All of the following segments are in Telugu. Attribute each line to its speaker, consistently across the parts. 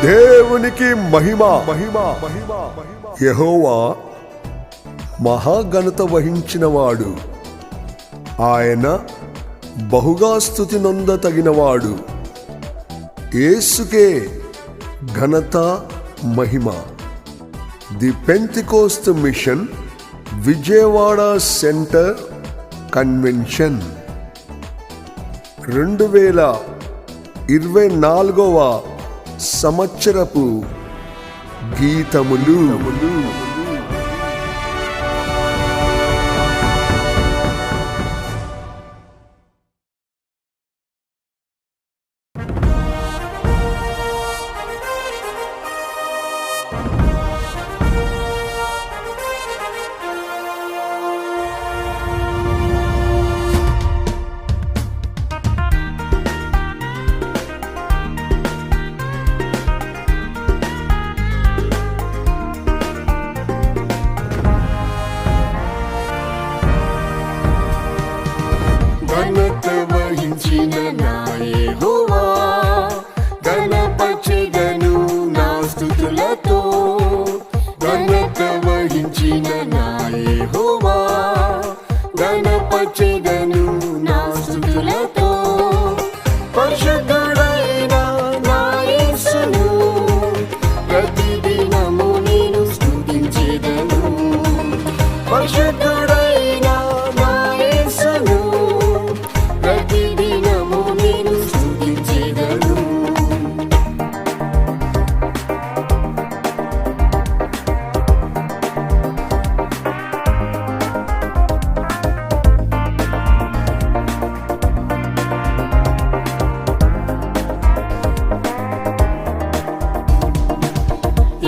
Speaker 1: దేవునికి మహిమ. యెహోవా మహాఘనత వహించినవాడు, ఆయన బహుగా స్తుతి నొందతగినవాడు. యేసుకే ఘనత మహిమ. The Pentecost mission Vijayawada centre convention 2024వ సంవత్సరపు గీతములు.
Speaker 2: ఘనత వహించిన నా యెహోవా, ఘనపరచెదను నా స్తుతులతో. ఘనత వహించిన నా యెహోవా, ఘనపరచెదను నా స్తుతులతో. పరిశుద్ధుడైన నా యేసును ప్రతిదినము నేను స్తుతించెదను. పరిశుద్ధుడైన నా యేసును ప్రతిదినము నేను స్తుతించెదను.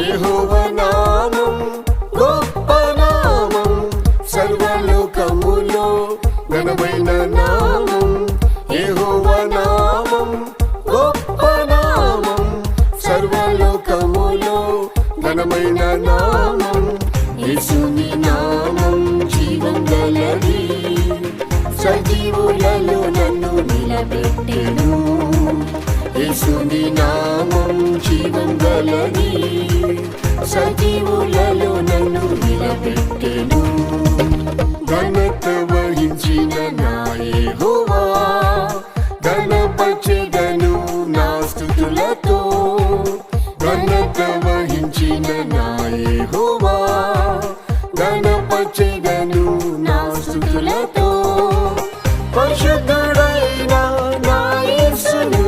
Speaker 2: యెహోవా నామం గొప్ప నామం, సర్వలోకములో ఘనమైన నామం. యెహోవా నామం గొప్ప నామం, సర్వలోకములో ఘనమైన నామం. యేసుని నామం జీవం గలది, సజీవులలో నన్ను నిలబెట్టెను. యేసుని నామం జీవం గలది, సజీవులలో నన్ను నిలబెట్టెను. ఘనత వహించిన నా యెహోవా, ఘనపరచెదను నా స్తుతులతో. ఘనత వహించిన నా యెహోవా, ఘనపరచెదను నా స్తుతులతో. పరిశుద్ధుడైన నా యేసును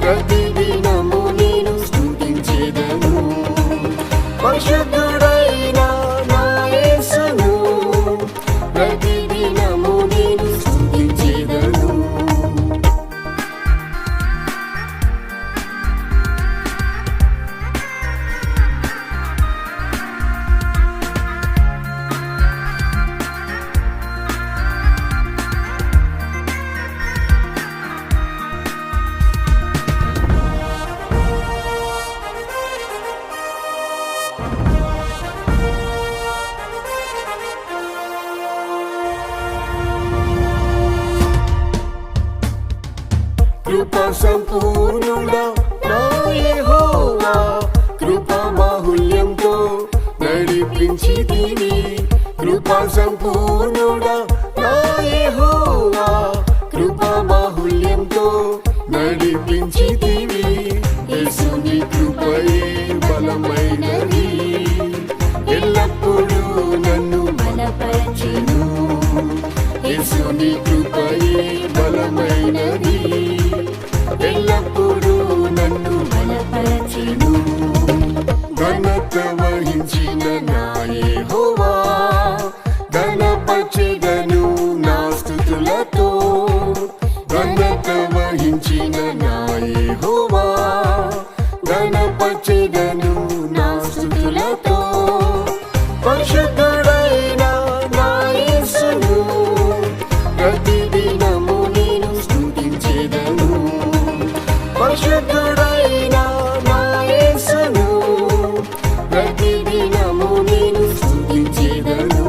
Speaker 2: ప్రతిదినము నేను స్తుతించెదను. పరిశుద్ధుడైన నా యేసును ప్రతిదినము నేను స్తుతించెదను. కృపా సంపూర్ణుడా నా యెహోవా, కృపా బాహుళ్యంతో నడిపించితివి. కృపా సంపూర్ణుడా నా యెహోవా, కృపా బాహుళ్యంతో నడిపించితివి. యేసుని కృపయే బలమైనది, ఎల్లప్పుడూ నన్ను బలపరచెను. యేసుని కృపయే బలమైనది, ఎల్లప్పుడూ నన్ను బలపరచెను. ఘనత వహించిన నా యెహోవా, ఘనపరచెదను నా స్తుతులతో. ఘనత వహించిన నా యెహోవా, ఘనపరచెదను నా స్తుతులతో. పరిశుద్ధుడైన నా యేసును ప్రతిదినము నేను స్తుతించెదను. పరిశుద్ధుడైన నా యేసును ప్రతిదినము నేను స్తుతించెదను.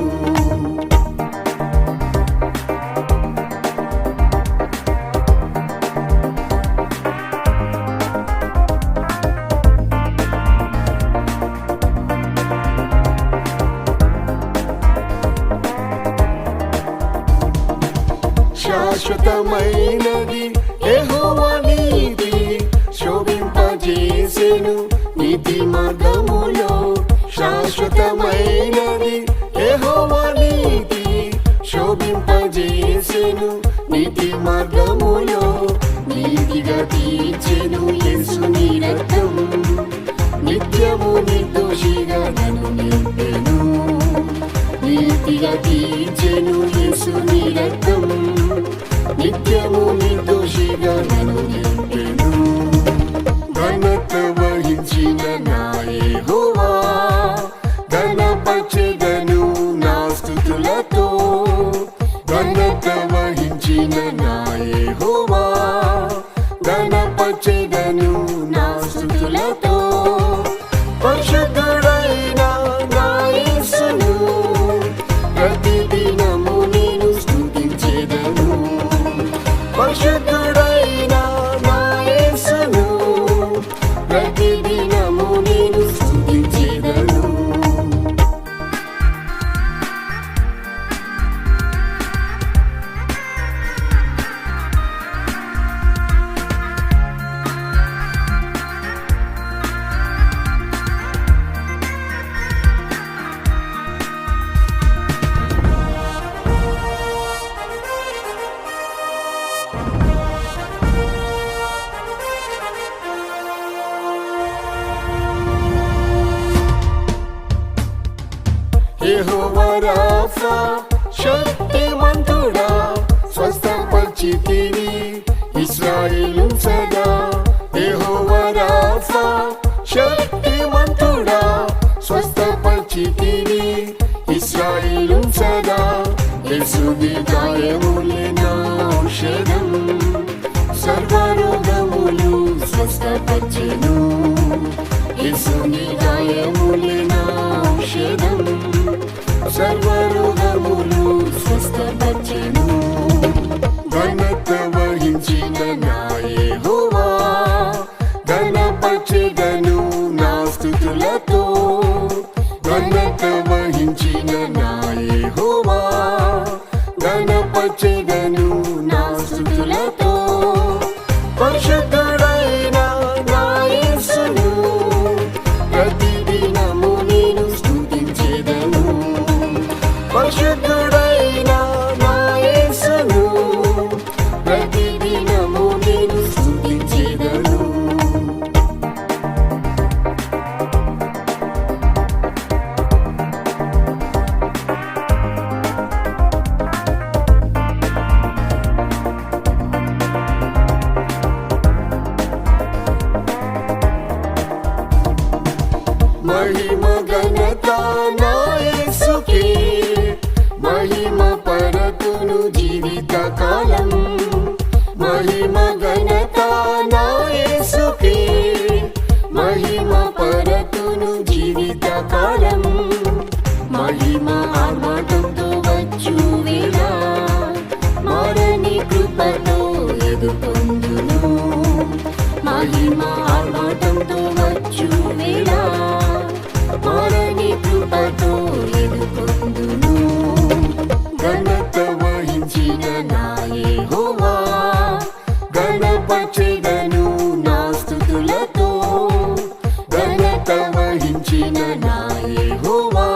Speaker 2: శాశ్వతమైనది యెహోవా నీతి శోభింపజేసెను నీతి మార్గములో శాశ్వతమైనది యెహోవా నీతి శోభింపజేసెను నీతి మార్గములో నీతిగా తీర్చెను యేసుని రక్తం నిత్యము నిర్దోషిగా నన్ను నింపెను నీతిగా తీర్చెను యేసుని రక్తం నిత్యము నిర్దోషిగా నన్ను నింపెను ఘనత వహించిన నా యెహోవా ఘనపరచెదను నా స్తుతులతో ఘనత వహించిన నా యెహోవా ఘనపరచెదను నా స్తుతులతో పరిశుద్ధుడైన నా యేసును ప్రతిదినము నేను స్తుతించెదను పరిశుద్ధుడైన నా యేసును ప్రతిదినము నేను స్తుతించెదను యెహోవా రాఫా శక్తిమంతుడా స్వస్థపరిచితివి ఇశ్రాయేలు సదా యెహోవా రాఫా శక్తిమంతుడా స్వస్థపరిచితివి ఇశ్రాయేలు సదా యేసుని గాయములే నా ఔషధం సర్వరోగములు స్వస్థపరిచెను యేసుని గాయములే నా ఔషధం సర్వరోగములు స్వస్థపరిచెను ఘనత వహించిన నా యెహోవా ఘనపరచెదను నా స్తుతులతో ఘనత వహించిన నా యెహోవా ఘనపరచెదను నా స్తుతులతో పరిశుద్ధుడైన నా యేసును ప్రతిదినము నేను స్తుతించెదను పరిశుద్ధుడైన నా యేసును ప్రతిదినము నేను స్తుతించెదను మహిమ ఘనత నా యేసుకే మహిమ పరతును జీవిత కాలం మహిమ ఘనత నా యేసుకే మహిమ పరతును జీవిత కాలం మహిమ ఆర్మాటంతో వచ్చు వేళ మారని కృపతో ఎదుర్కొందును మహిమ ఆర్మాటంతో వచ్చు వేళ మారని కృపతో ఎదుర్కొందును ఘనత వహించిన నా యెహోవా ఘనపరచెదను నా స్తుతులతో ఘనత వహించిన నా యెహోవా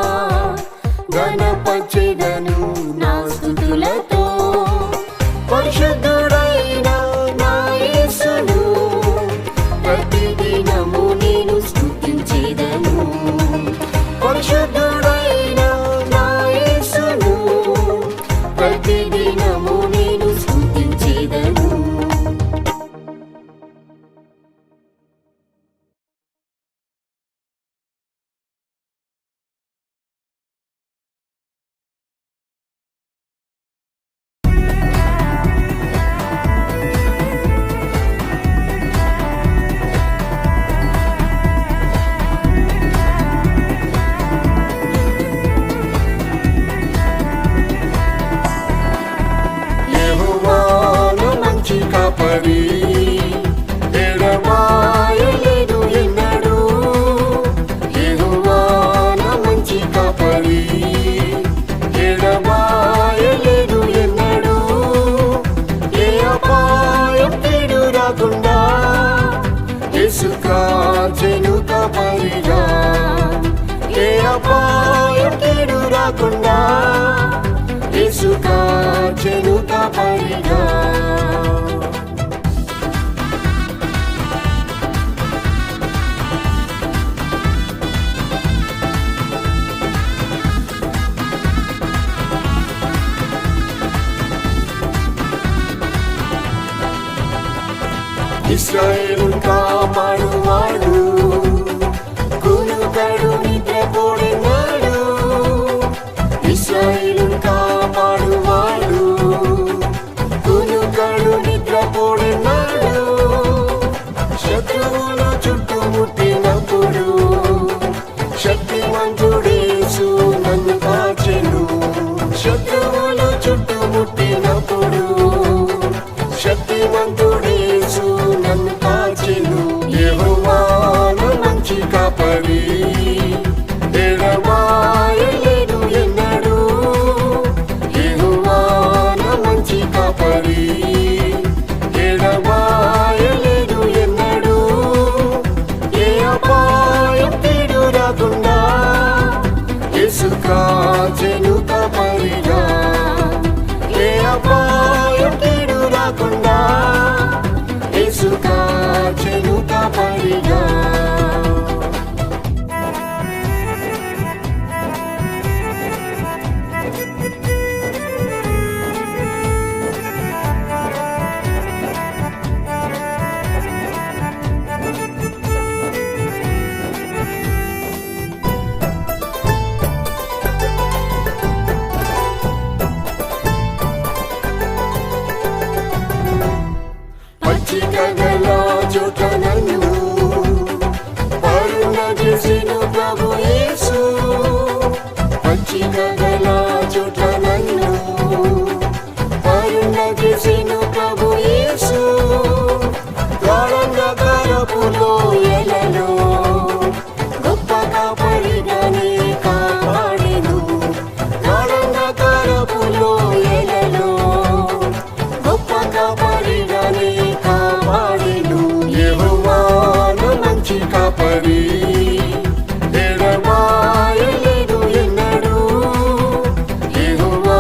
Speaker 2: ఘనపరచెదను నా స్తుతులతో పరిశుద్ధుడైన నా యేసును ప్రతిదినము నేను స్తుతించెదను పరిశుద్ధుడైన నా యేసును ప్రతిదినము నేను స్తుతించెదను కాపరిగా.
Speaker 3: ఇశ్రాయేలు కాపాడువాడు, కునుకడు నిద్రపోడినాడు. ఇశ్రాయేలు కాపాడువాడు, కునుకడు నిద్రపోడినాడు. శత్రువులు చుట్టుముట్టినప్పుడు శక్తిమంతుడేసు నన్ను కాచెను. శత్రువులు చుట్టుముట్టినప్పుడు శక్తిమంతుడేసు నన్ను కాచెను. యెహోవా నా మంచి కాపరి, ఎడబాయలేదు ఎన్నడూ. యెహోవా నా మంచి కాపరి, ఎడబాయలేదు ఎన్నడూ. ఏ అపాయం కీడు రాకుండా యేసు కాచెను కాపరిగా. ఏ అపాయం కీడు రాకుండా యేసు కాచెను కాపరిగా. పచ్చిక గల చోట నన్ను పరుణ చేసెను ప్రభు యేసు. పచ్చిక గల చోట నన్ను పరుణ చేసెను ప్రభు యేసు. గాఢంధకారపు లోయలలో గొప్ప కాపరిగానే కాపాడెను. గాఢంధకారపు లోయలలో గొప్ప కాపరిగానే కాపాడెను. యెహోవా నా మంచి కాపరి, ఎడబాయలేదు ఎన్నడూ. యెహోవా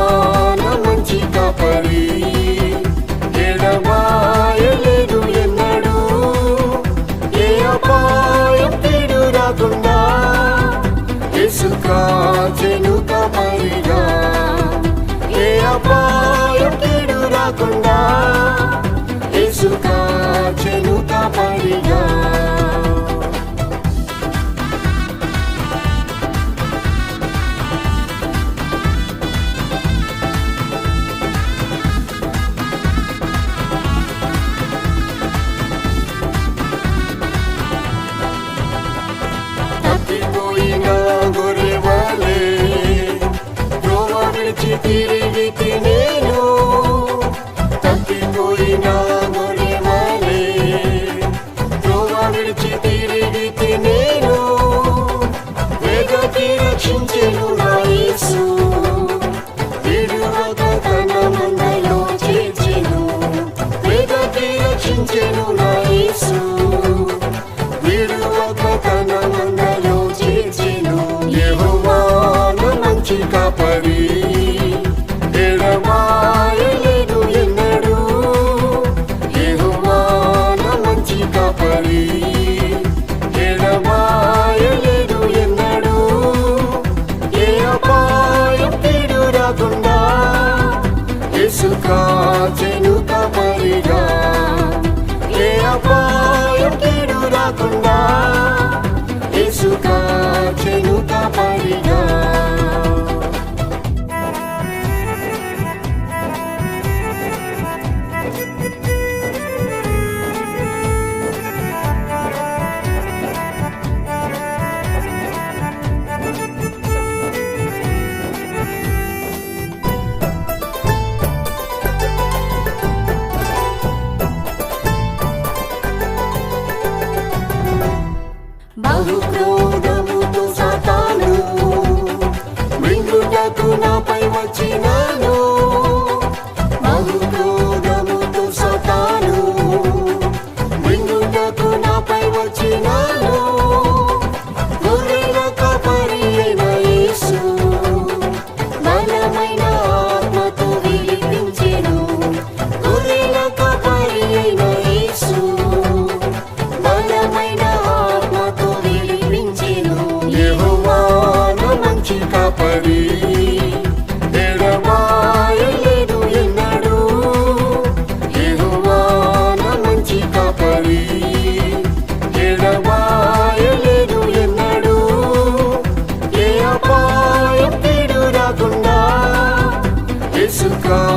Speaker 3: నా మంచి కాపరి, ఎడబాయలేదు ఎన్నడూ. ఏ అపాయం కీడు రాకుండా యేసు కాచెను కాపరిగా. ఏ అపాయం కీడు రాకుండా యేసు కాచెను కాపరిగా. తప్పిపోయిన గొర్రెవలే త్రోవ విడిచి తిరిగితి నేను. తప్పిపోయిన గొర్రెవలే త్రోవ విడిచి తిరిగితి నేను. వెదకి రక్షించెను నా యేసు, విడువక తన మందలో చేర్చెను. వెదకి రక్షించెను నా యేసు, విడువక తన మందలో చేర్చెను. యెహోవా నా మంచి కాపరి, ఎడబాయలేదు ఎన్నడూ. యెహోవా నా మంచి కాపరి, ఎడబాయలేదు ఎన్నడూ. ఏ అపాయం కీడు రాకుండా యేసు కాచెను కాపరిగా. ఏ అపాయం కీడు రాకుండా యేసు కాచెను కాపరిగా.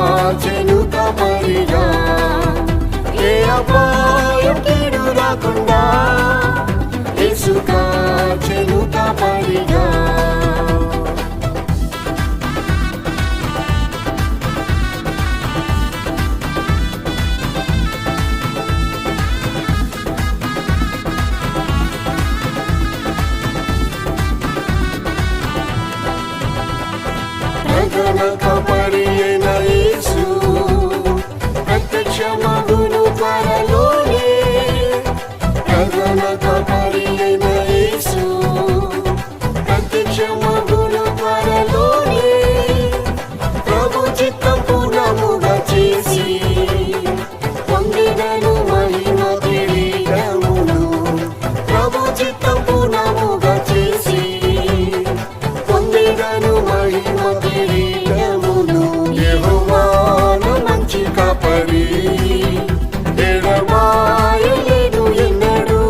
Speaker 3: కాచెను కాపరిగా, ఏ అపాయం కీడు రాకుండా యేసు కాచెను కాపరిగా. ప్రధాన కాపరి అయిన యేసు ప్రత్యక్షమగును త్వరలోనే. ప్రధాన కాపరి అయిన యేసు ప్రత్యక్షమగును త్వరలోనే. ప్రభు చిత్తం పూర్ణముగా చేసి పొందినను మహిమ కిరీటమును. ప్రభు చిత్తం పూర్ణముగా చేసి పొందినను మహిమ కిరీటమును. యెహోవాను మంచి కాపరి, ఎడబాయలేదు ఎన్నడూ.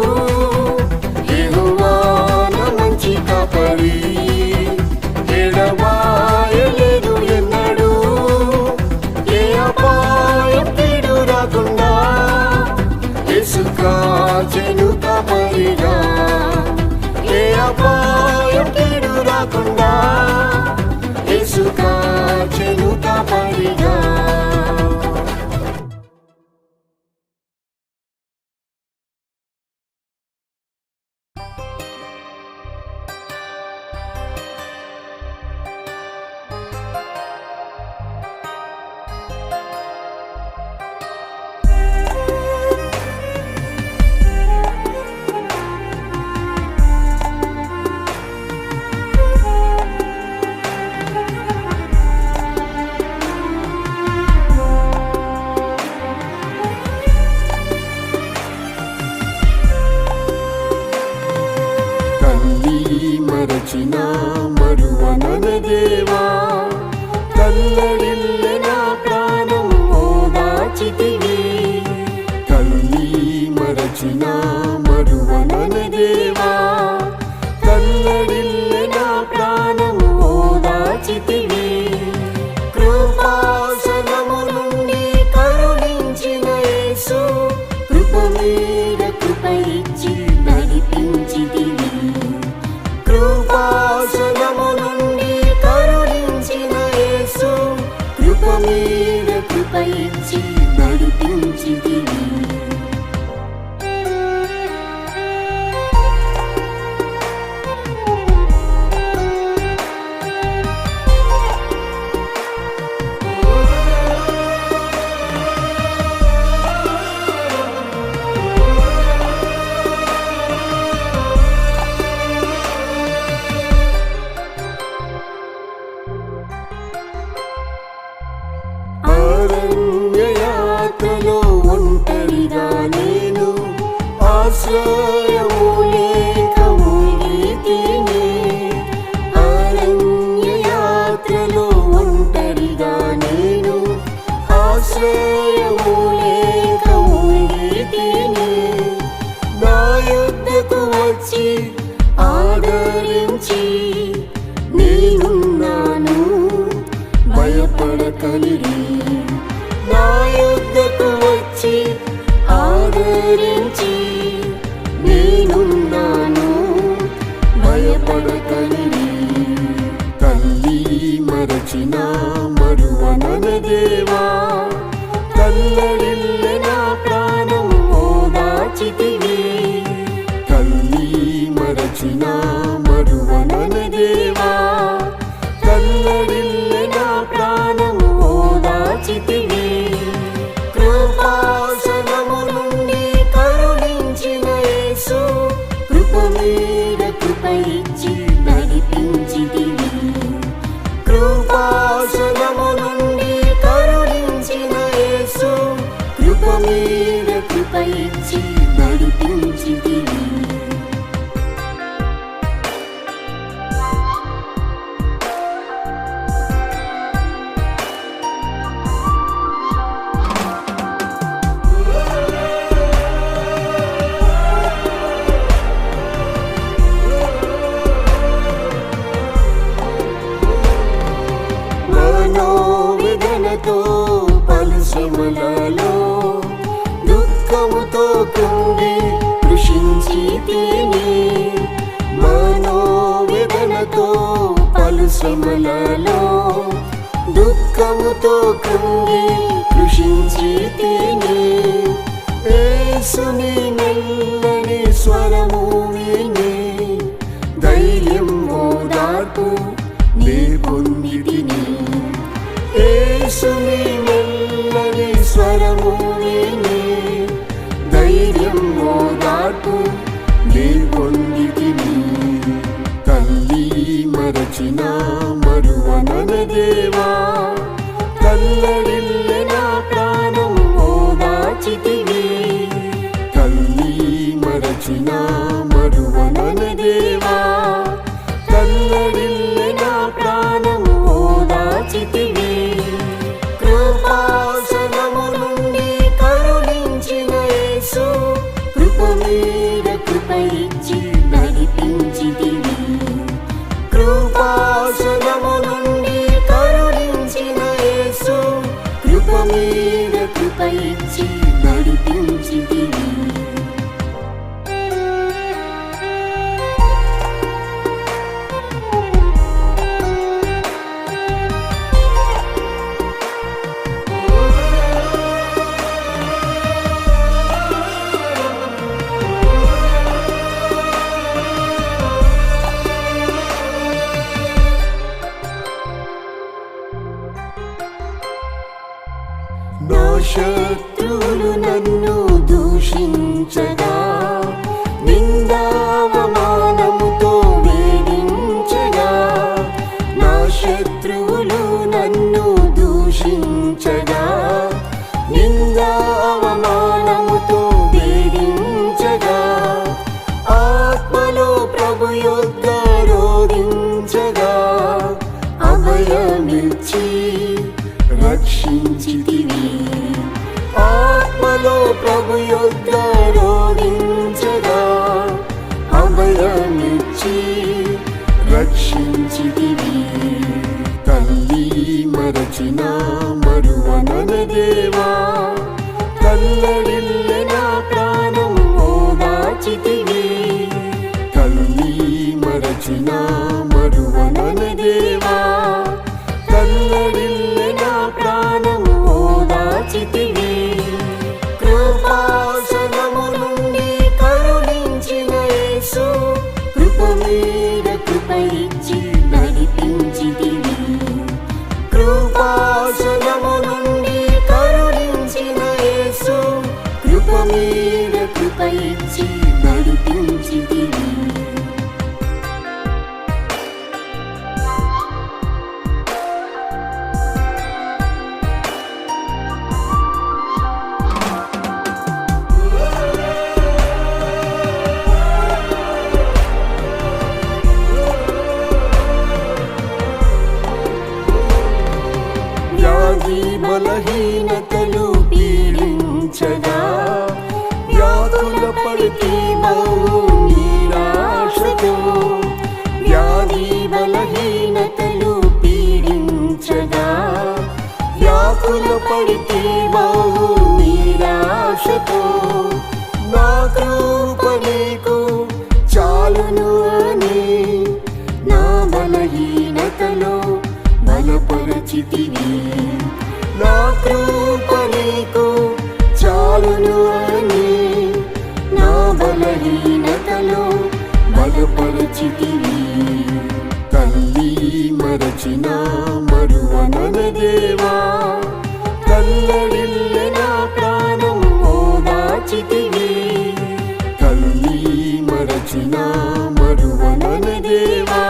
Speaker 3: యెహోవాను మంచి కాపరి, ఎడబాయలేదు ఎన్నడూ. ఏ అపాయం కీడు రాకుండా యేసు కాచెను కాపరిగా, ఏ అపాయం కీడు రాకుండా యేసు కాచెను కాపరిగా. మరచిన మరువనన దేవా, కల్లడిల్లె నా ప్రాణం ఓదార్చితివి. తల్లి మరచిన మరువనన దేవా, కల్లడిల్లె నా ప్రాణం ఓదార్చితివి. కృపాసనము నుండి కరుణించిన యేసు, కృప మీద కృప ఇచ్చి నడిపించితివి. కృపాసనము నుండి కరుణించిన యేసు, కృప మీద కృప ఇచ్చి నడిపించితివి. అరణ్యయాత్రలో ఒంటరిగా నేను, ఆశ్రయము లేక మూలితిని. అరణ్యయాత్రలో ఒంటరిగా నేను, ఆశ్రయము లేక మూలితిని. నా యొద్దకు వచ్చి ఆదరించి నేనున్నాను భయపడకలిరి. నా యొద్దకు వచ్చి ఆదరించి నేనున్నాను పలు శ్రమలలో దుఃఖముతో కుంగి కృషించి తిని మనోవేదనతో పలు శ్రమలలో దుఃఖముతో కుంగి కృషించి తిని యేసుని మెల్లని స్వరము విని ధైర్యం ఓదార్పు నే పొందితిని. యేసుని మెల్లని స్వరము విని ధైర్యం ఓదార్పు నే పొందితిని. తల్లి మరచిన మరువనన దేవా తల్లడిల్లెన ప్రాణం ఓదార్చితివి. తల్లి మరచిన మరువనన దేవా తల్లడిల్లెన ప్రాణం ఓదార్చితివి. కృపాసనము నుండి కరుణించిన యేసు కృప మీద కృప ఇచ్చి నడిపించితివి. కృపాసనము నుండి కరుణించిన యేసు కృప మీద కృప ఇచ్చి నడిపించితివి. నా శత్రువులు నన్ను దూషించగా నిందావమానముతో వేధించగా. నా శత్రువులు నన్ను దూషించగా నిందావమానముతో వేధించగా. ఆత్మలో ప్రభు యొద్ద రోధించగా అభయమిచ్చి రక్షించితివి. ఆత్మలో ప్రభు యొద్ద రోధించగా అభయమిచ్చి రక్షించితివి. తల్లి మరచిన మరువనన దేవా తల్లడిల్లెన ప్రాణం ఓదార్చితివి. తల్లి మరచిన మరువనన దేవా తల్లడిల్లెన ప్రాణం ఓదార్చితివి. కృపాసనము నుండి కరుణించిన యేసు కృప మీద కృప ఇచ్చి నడిపించితివి. కృపాసనము నుండి కరుణించిన యేసు కృప మీద కృప ఇచ్చి నడిపించితివి. వ్యాధి బలహీనతలు పీడించగా వ్యాధుల పడితే బహు నిరాశతో. వ్యాధి బలహీనతలు పీడించగా వ్యాధుల పడితే బహు నిరాశతో. నా కృప నీకు చాలును అని నా బలహీనతలో బలపరచితివి. నా కృప నీకు చాలును అని నా బలహీనతలో బలపరచితివి. తల్లి మరచిన మరువనన దేవా తల్లడిల్లెన ప్రాణం ఓదార్చితివి. తల్లి మరచిన మరువనన దేవా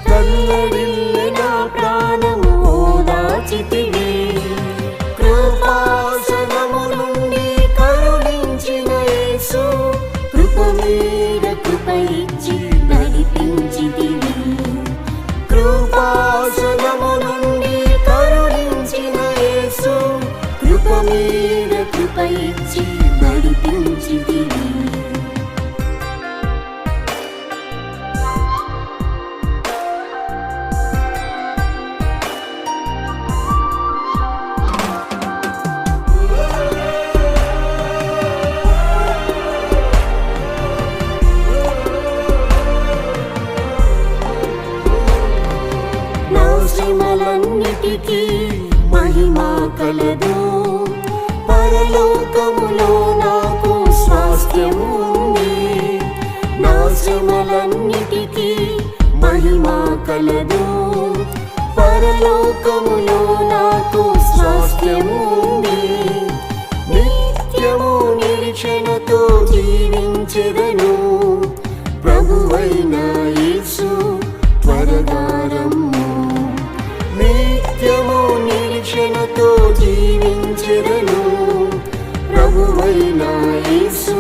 Speaker 3: తల్లడిల్లెన ప్రాణం ఓదార్చితివి. కృపాసనము నుండి కరుణించిన యేసు కృప మీద కృప ఇచ్చి నడిపించితివి. కృపాసనము నుండి కరుణించిన యేసు కృప మీద కృప ఇచ్చి నడిపించితివి. విశ్వాసులన్నిటికీ మహిమ కలదు. పరలోకములో నాకు స్వాస్థ్యము ఉంది. నా శ్రమలన్నిటికీ మహిమ కలదు. పరలోకములో నాకు స్వాస్థ్యము ఉంది. నిత్యము నిరీక్షణతో జీవించెదను. ప్రభువైన యేసు త్వరగా రమ్ము. నిత్యము నిరీక్షణతో జీవించెదను. ప్రభువైన యేసు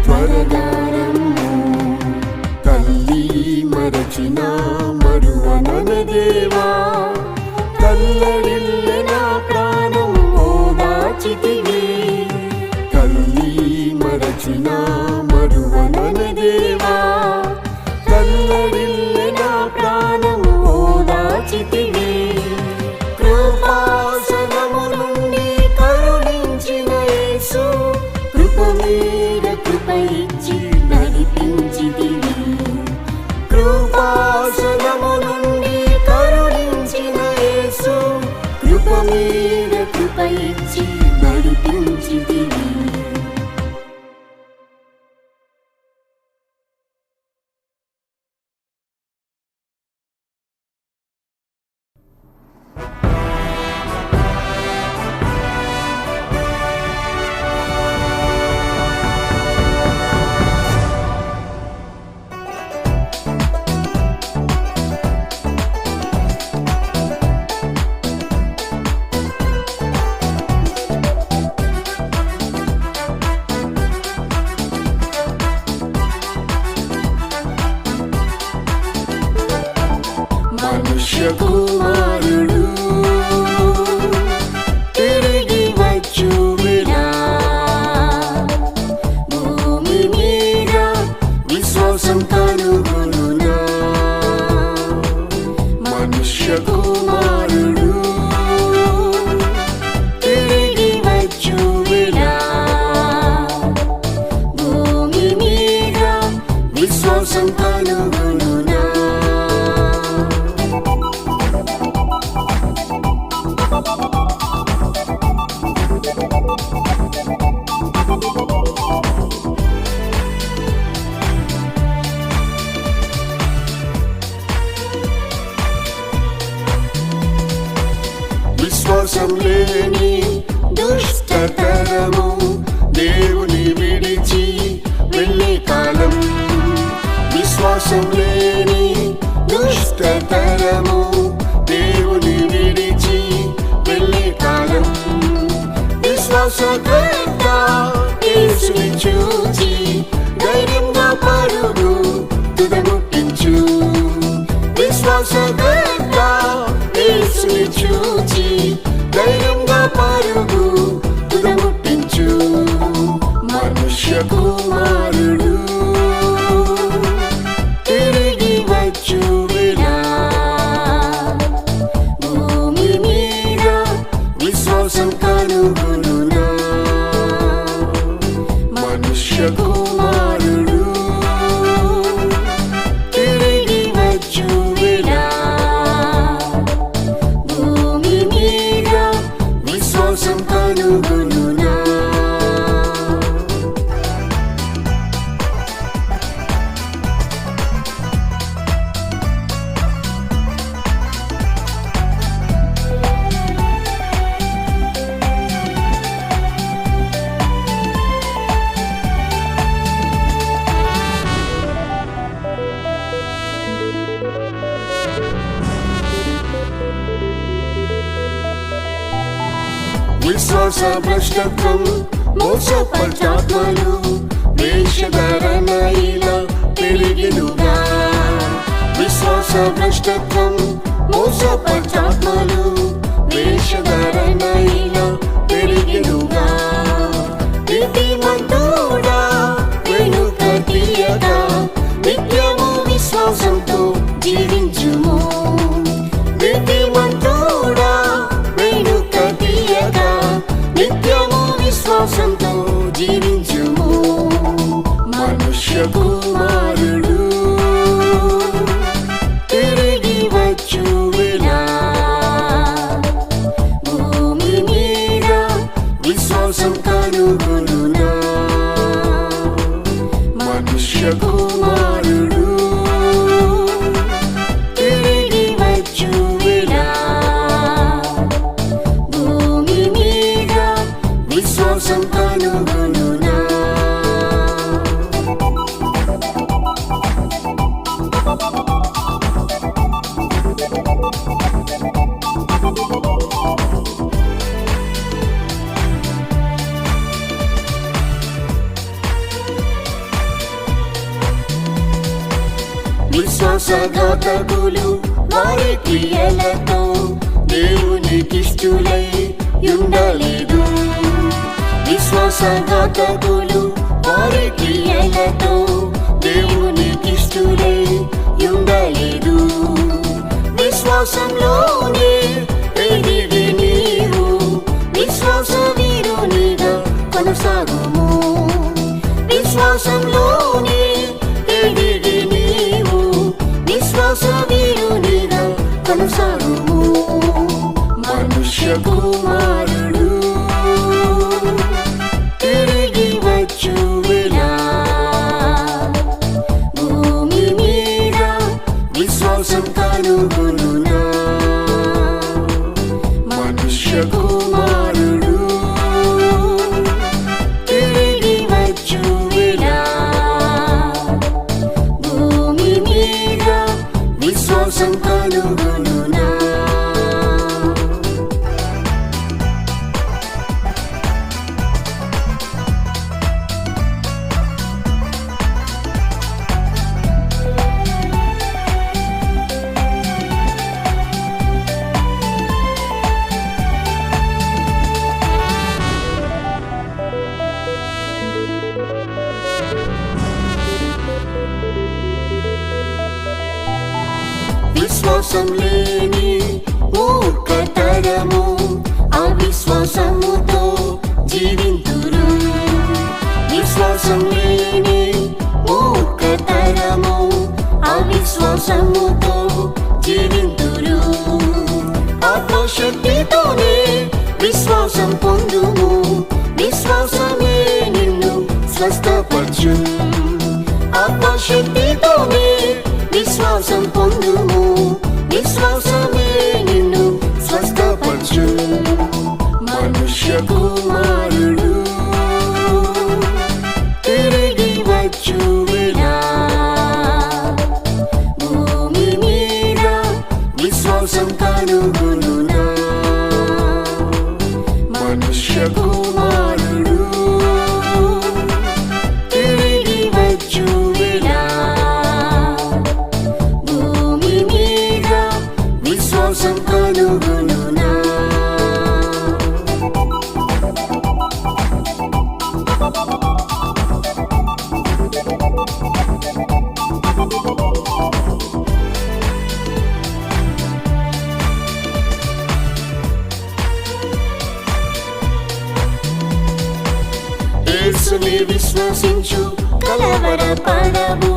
Speaker 3: త్వరగా రమ్ము. తల్లి మరచిన మరువనన దేవా, తల్లడిల్లె నా ప్రాణం ఓదార్చితివి. తల్లి మరచిన మరువనన దేవా, తల్లడిల్లె నా ప్రాణం ఓదార్చితివి. కృపాసనము నుండి కరుణించిన యేసు, కృప మీద కృప ఇచ్చి నడిపించితివి. కృపాసనము నుండి కరుణించిన యేసు, కృప మీద కృప ఇచ్చి నడిపించితివి. మనుష్య కుమారుడు తిరిగి వచ్చువిడా, భూమి మీద విశ్వాసం కనుగొనునా. మనుష్య కుమారుడు తిరిగి వచ్చువిడా, భూమి మీద విశ్వాసం కనుగొనునా. విశ్వాసం లేని దుష్టతరము దేవుని విడిచి వెళ్ళే కాలం. విశ్వాసం లేని దుష్టతరము దేవుని విడిచి వెళ్ళే కాలం. విశ్వాసకర్త యేసుని చూచి ధైర్యంగా పరుగు తుదముట్టించు. విశ్వాసకర్త యేసుని చూచి ధైర్యంగా పరుగు తుదముట్టించు. మనుష్య కుమారుడు తిరిగి వచ్చువిడా, భూమి మీద విశ్వాసం కనుగొనునా. మనుష్య కుమారుడు తిరిగి వచ్చువిడా, భూమి మీద విశ్వాసం కనుగొనునా. విశ్వాస భ్రష్టత్వం, మోసపచాత్మలు, వేషధారణ ఇలా పెరిగినుగా. విశ్వాస భ్రష్టత్వం, మోసపచాత్మలు, వేషధారణ ఇలా పెరిగినుగా. నీతిమంతుడా వెనుక తీయగా నిత్యము విశ్వాసంతో జీవించుము. నీతిమంతుడా వెనుక తీయగా నిత్యము విశ్వాసంతో జీవించుము. మనుష్య కుమారుడు తిరిగి వచ్చువిడా, విశ్వాసం కనుగొనునా మనుష్య కుమారుడు తిరిగి వచ్చు వేళ భూమి మీద విశ్వాసం కనుగొనునా విశ్వాసఘాతకులు వారి క్రియలతో దేవునికిష్టులై ఉండలేదు విశ్వాసఘాతకులు వారి క్రియలతో దేవునికిష్టులై ఉండలేదు విశ్వాసంలోనే ఎదిగి నీవు విశ్వాస వీరునిగా కొనసాగుము విశ్వాసంలోనే ఎదిగి నీవు విశ్వాస వీరునిగా కొనసాగుము మనుష్య కుమారుడు తిరిగి వచ్చు వేళ భూమి మీద విశ్వాసం కనుగొనునా మనుష్య కుమారుడు తిరిగి వచ్చు వేళ భూమి మీద విశ్వాసం కనుగొనునా విశ్వాసం లేని మూర్ఖతరము అవిశ్వాసముతో జీవింతురు విశ్వాసం లేని మూర్ఖతరము అవిశ్వాసముతో జీవింతురు ఆత్మశక్తితోనే విశ్వాసం పొందుము విశ్వాసమే నిన్ను స్వస్థపరచు ఆత్మశక్తితోనే విశ్వాసం పొందుము విశ్వాసమే నిన్ను స్వస్థపరచు మనుష్య కుమారుడు తిరిగి వచ్చు వేళ భూమి మీద విశ్వాసం కనుగొనునా మనుష్య కుమారుడు తిరిగి వచ్చు వేళ భూమి మీద విశ్వాసం కనుగొనునా యేసుని విశ్వసించు కలవరపడవు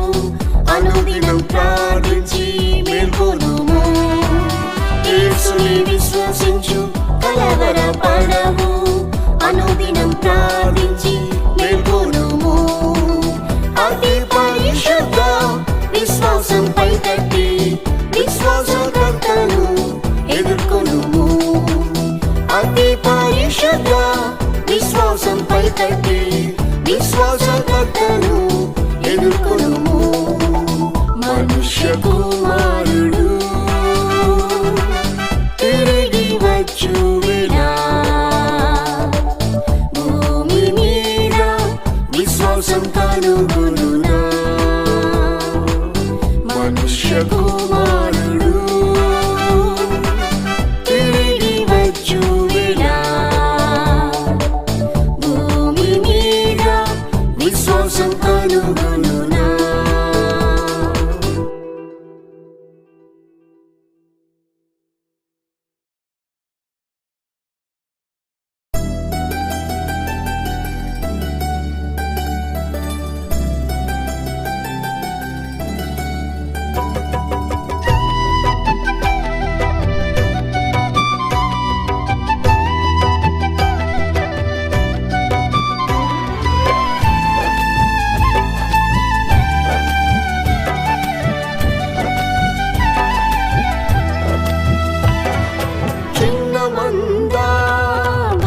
Speaker 3: అనుదినం ప్రార్థించి మేల్కొనుము యేసుని విశ్వసించు కలవరపడవు అనుదినం ప్రార్థించి మేల్కొనుము అతి పరిశుద్ధ విశ్వాసం పైకట్టి విశ్వాసకర్తను ఎదుర్కొనుము అతి పరిశుద్ధ విశ్వాసం పైకట్టి విశ్వాసకర్తను ఎదుర్కొనుము మనుష్య కుమారుడు తిరిగి వచ్చు వేళ భూమి మీద విశ్వాసం కనుగొనునా మనుష్య కుమారుడు తిరిగి వచ్చు వేళ భూమి మీద విశ్వాసం కనుగొనునా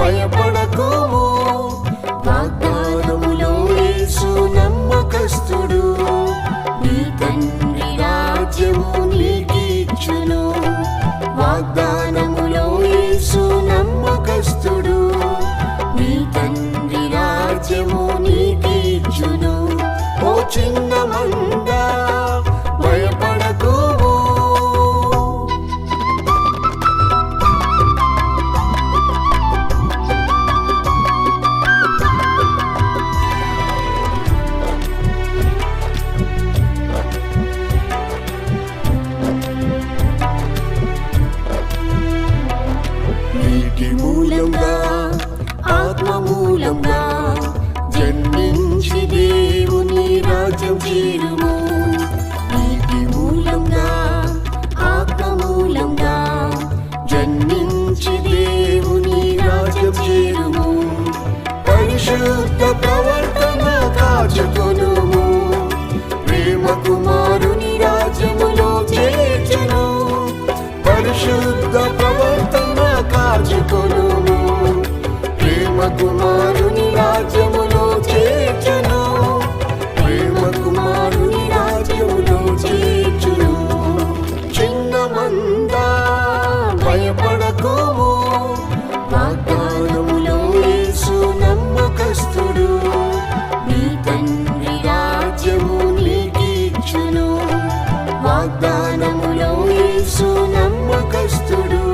Speaker 3: భయపడకుము. వాగ్దానములో యేసు నమ్మకస్తుడు.
Speaker 2: నీ తండ్రి రాజ్యము నీకిచ్చును.
Speaker 3: వాగ్దానములో యేసు నమ్మకస్తుడు.
Speaker 2: నీ తండ్రి రాజ్యము నీకిచ్చును.
Speaker 3: ఓ చిన్న మంద భయపడకుము. నీటి మూలంగా ఆత్మ మూలంగా జన్మించి దేవుని రాజ్యం చేరుము.
Speaker 2: నీటి మూలంగా ఆత్మ మూలంగా జన్మించి దేవుని రాజ్యం చేరుము.
Speaker 3: పరిశుద్ధ ప్రవర్తన కాచుకొనుము. ప్రేమ కుమారుని రాజ్యములో చేర్చును. పరిశుద్ధ ప్రవర్తన కాచుకొనుము. ప్రేమ కుమారుని రాజ్యములో చేర్చును. ప్రేమ కుమారుని రాజ్యములో చేర్చును. చిన్న మంద భయపడకుము.
Speaker 2: వాగ్దానములో
Speaker 3: యేసు నమ్మకస్తుడు.
Speaker 2: నీ తండ్రి రాజ్యము నీకిచ్చును.
Speaker 3: వాగ్దానములో యేసు నమ్మకస్తుడు.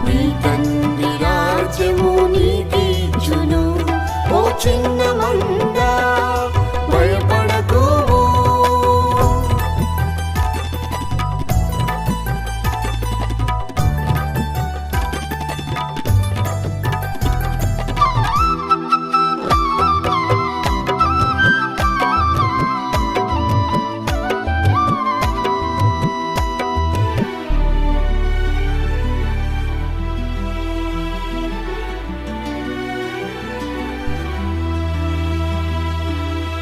Speaker 2: నీ తండ్రి రాజ్యము నీకిచ్చును.
Speaker 3: ఓ చిన్న మంద భయపడకుము.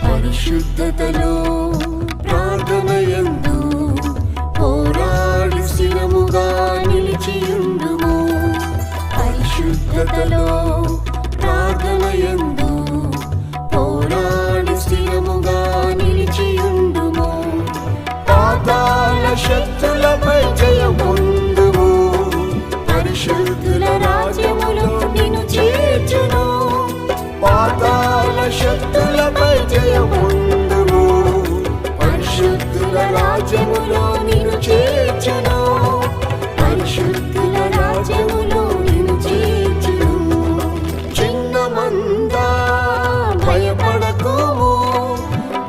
Speaker 3: పరిశుద్ధతలో ప్రార్థనయందు పోరాడి స్థిరముగా నిలిచియుండుము.
Speaker 2: పరిశుద్ధతలో
Speaker 3: ప్రార్థనయందు పోరాడి స్థిరముగా నిలిచియుండుము. పాతాళ శక్తులపై జయముందుము. పరిశుద్ధుల రాజ్యములో నిన్ను చేర్చును. పాతాళ శక్తులపై జయముందుము. పరిశుద్ధుల రాజ్యములో నిన్ను చేర్చును.
Speaker 2: పరిశుద్ధుల రాజ్యములో నిన్ను చేర్చును.
Speaker 3: చిన్న మంద భయపడకుము.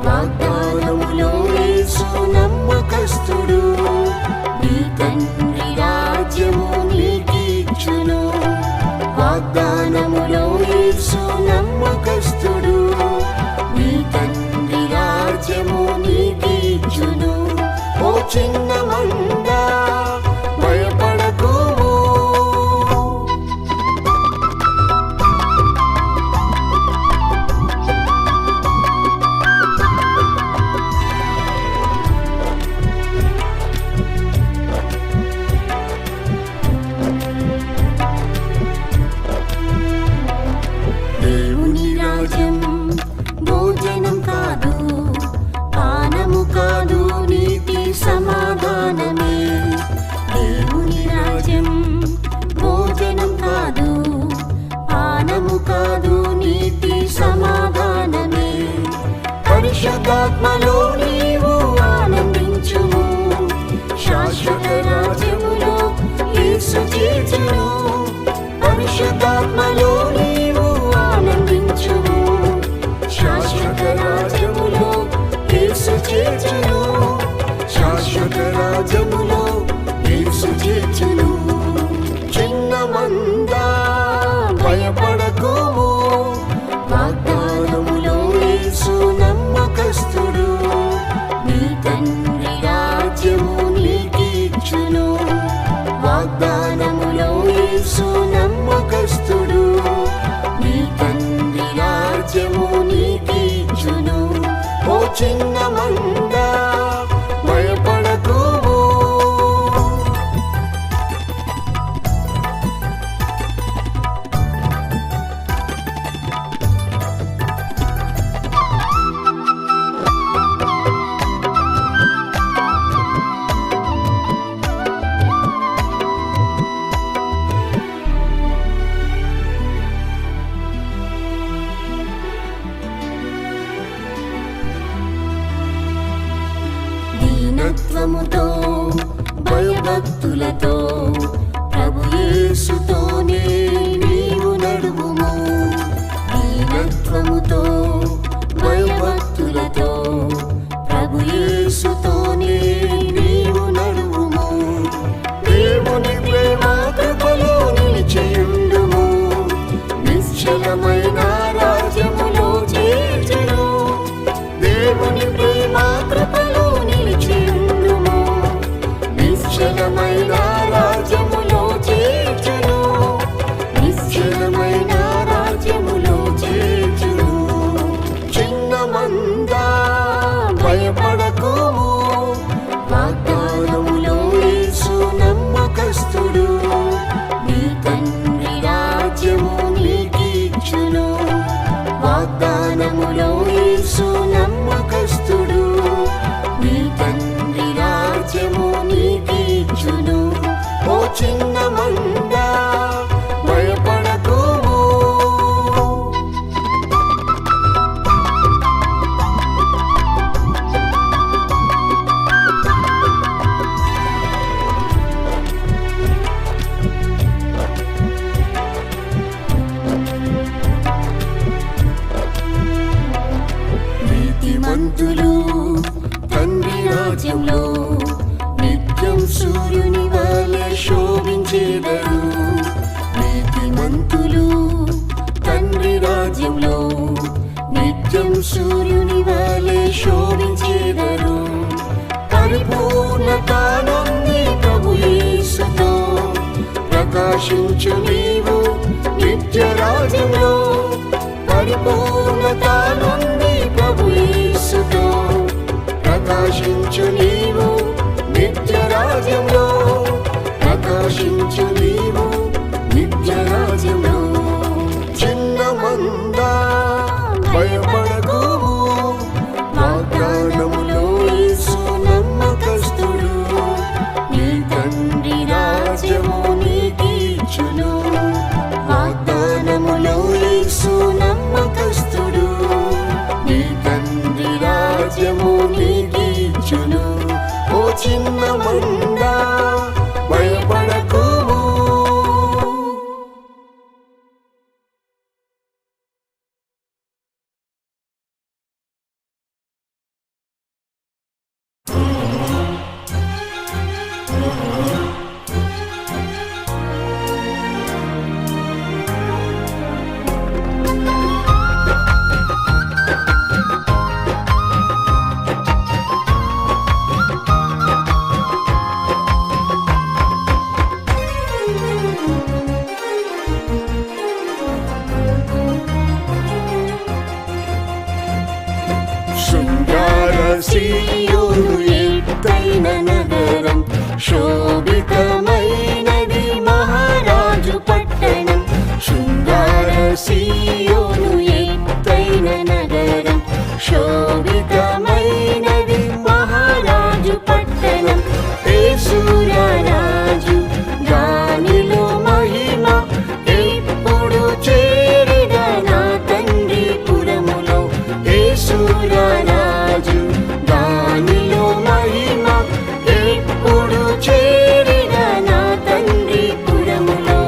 Speaker 3: వాగ్దానములో యేసు నమ్మకస్తుడు.
Speaker 2: నీ తండ్రి భయభక్తులతో ప్రభు యేసుతోనే నీవు నడువుము. దీనత్వముతో భయభక్తులతో ప్రభు యేసుతోనే నీవు నడువుము.
Speaker 3: దేవుని ప్రేమ కృపలో నిలిచియుండుము.
Speaker 2: నిశ్చలమైన రాజ్యములో చేర్చును.
Speaker 3: దేవుని ప్రేమ
Speaker 2: కృపలో నిలిచియుండుము. నిశ్చలమైన రాజ్యములో చేర్చును. నిశ్చలమైన రాజ్యములో చేర్చును.
Speaker 3: చిన్న మంద భయపడకుము.
Speaker 2: వాగ్దానములో యేసు నమ్మకస్తుడు. నీ తండ్రి రాజ్యము నీకిచ్చును. వాగ్దానములో యేసు నమ్మకస్తుడు. నీ తండ్రి రాజ్యము నీకిచ్చును.
Speaker 3: ఓ చిన్న మంద భయపడకుము.
Speaker 2: నీతిమంతులు తండ్రి రాజ్యంలో నిత్యం సూర్యుని వలె శోభించేదరు. నీతిమంతులు తండ్రి రాజ్యంలో నిత్యం సూర్యుని వలె శోభించేదరు. పరిపూర్ణత నొంది ప్రభు యేసుతో ప్రకాశించు నీవు నిత్య రాజ్యంలో. పరిపూర్ణత నొంది ప్రభు యేసుతో ప్రకాశించు నీవు నిత్య రాజ్యంలో. ప్రకాశించు నీవు నిత్య రాజ్యంలో.
Speaker 3: చిన్న మంద భయపడకుము.
Speaker 2: వాగ్దానములో యేసు నమ్మకస్తుడు. నీ తండ్రి రాజ్యము నీకిచ్చును. వాగ్దానములో యేసు నమ్మకస్తుడు. నీ తండ్రి రాజ్యము నీకిచ్చును.
Speaker 3: ఓ చిన్న మంద భయపడకుము.
Speaker 2: సీయోను ఎత్తైన నగరం. శోభితమైనది మహారాజు పట్టణం. శృంగార సీయోను ఎత్తైన నగరం. శోభితమైనది మహారాజు పట్టణం. యేసురాజు దానిలో మహిమ ఎప్పుడు చేరిన నా తండ్రి పురములో. యేసురాజు దానిలో మహిమ ఎప్పుడు చేరిన నా తండ్రి పురములో.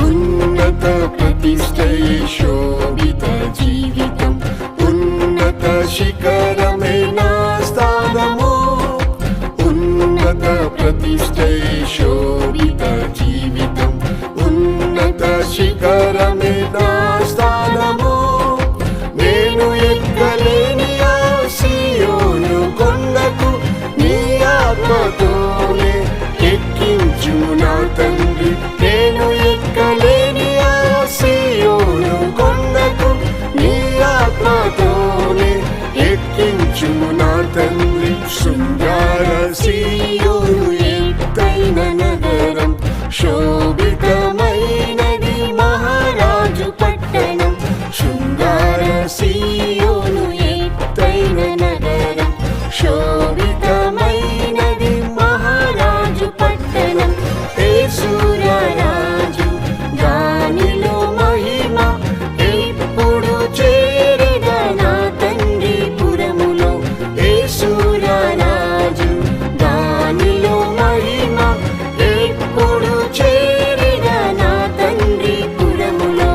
Speaker 2: ఉన్నత ప్రతిష్టయే శోభిత జీవితం. ఉన్నత శిఖరమే నా స్థానము. ఉన్నత ప్రతిష్టయే శోభిత జీవితం. ఉన్నత శిఖరమే నా స్థానము. నేను ఎక్కలేని ఆ సీయోను కొండకు నీ ఆత్మతోనే ఎక్కించు నా తండ్రి. నేను ఎక్కలేని ఆ సీయోను కొండకు నీ ఆత్మతోనే ఎక్కించు నా తండ్రి. శృంగార సీయోను ఎత్తైన శోభితమైనది మహారాజు పట్టణం, శృంగార సీయోను ఎత్తైన నగరం. శోభితమైనది మహారాజు పట్టణం, యేసురాజు దానిలో మహిమ. ఎప్పుడు చేరెద నా తండ్రి పురములో, యేసురాజు దానిలో మహిమ. ఎప్పుడు చేరెద నా తండ్రి పురములో.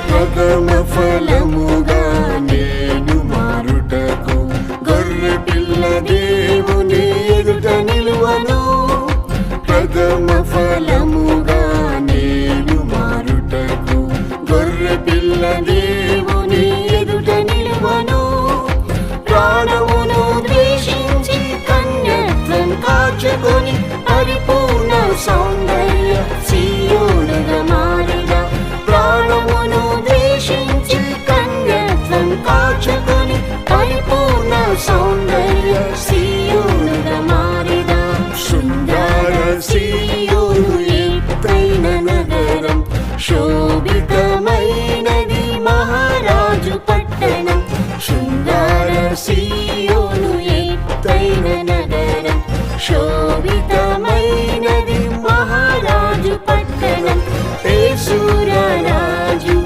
Speaker 2: ప్రథమ ఫలముగా నేను మారుటకు గొర్రె పిల్ల దేవుని ఎదుట నిలువను. ప్రథమ ఫలముగా నేను మారుటకు గొర్రె పిల్ల దేవుని ఎదుట నిలువను. ప్రాణమును ద్వేషించి కన్యత్వం కాచుకొని పరిపూర్ణ సౌందర్య సీయోనుగా మారిన. ప్రాణమును ద్వేషించి కన్యత్వం కాచుకొని పరిపూర్ణ సౌందర్య సీయోనుగా మారిన. శృంగార సీయోను ఎత్తైన నగరం, శోభితమైనది మహారాజు పట్టణం. శృంగార సీయోను ఎత్తైన నగరం, శోభితమైనది మహారాజు పట్టణం. యేసురాజు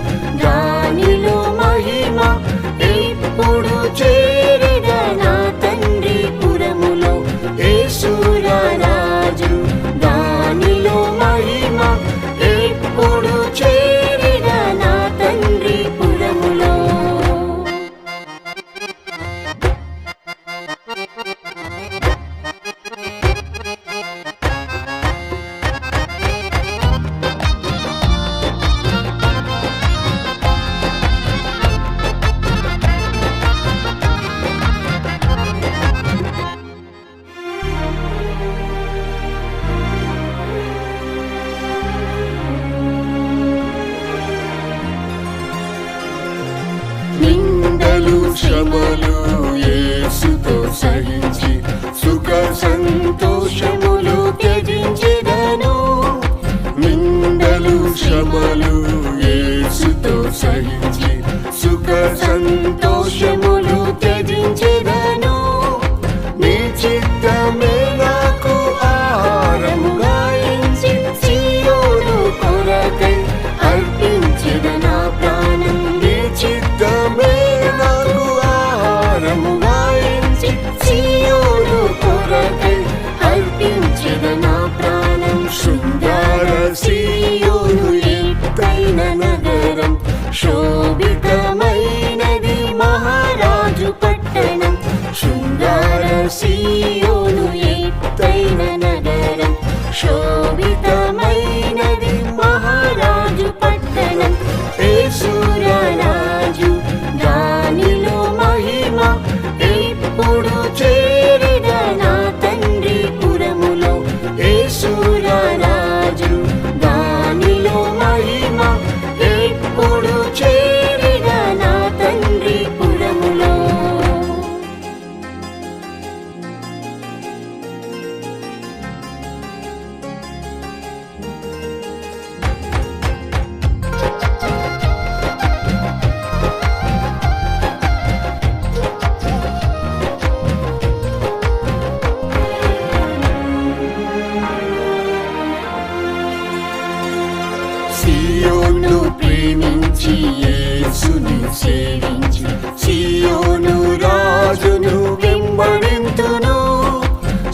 Speaker 2: దానిలో మహిమ. ఎప్పుడు చేరెద నా తండ్రి పురములో, యేసురాజు దానిలో మహిమ. ఎప్పుడు చేరెద నా తండ్రి పురములో. నిందలు శ్రమలు యేసుతో సహించి సుఖ సంతోషములు త్యజించెదను. నిందలు శ్రమలు యేసుతో సహించి సుఖ సంతోషములు త్యజించెదను. నీ చిత్తమే నాకు ఆహారముగా ఎంచి సీయోను కొరకై అర్పించెద నా ప్రాణం. నీ చిత్తమే నాకు ఆహారముగా ఎంచి సీయోను కొరకై అర్పించెద నా ప్రాణం. శృంగార సీయోను ఎత్తైన నగరం, శోభితమైనది మహారాజు పట్టణం. శృంగార సీయోను ఎత్తైన నగరం, శోభితమైనది మహారాజు పట్టణం. యేసురాజు దానిలో మహిమ. ఎప్పుడు చేరెద నా తండ్రి పురములో, యేసురాజు దానిలో మహిమ. ఎప్పుడు చేరెద నా తండ్రి పురములో. సీయోను ప్రేమించి యేసుని సేవించి సీయోను రాజును వెంబడింతును.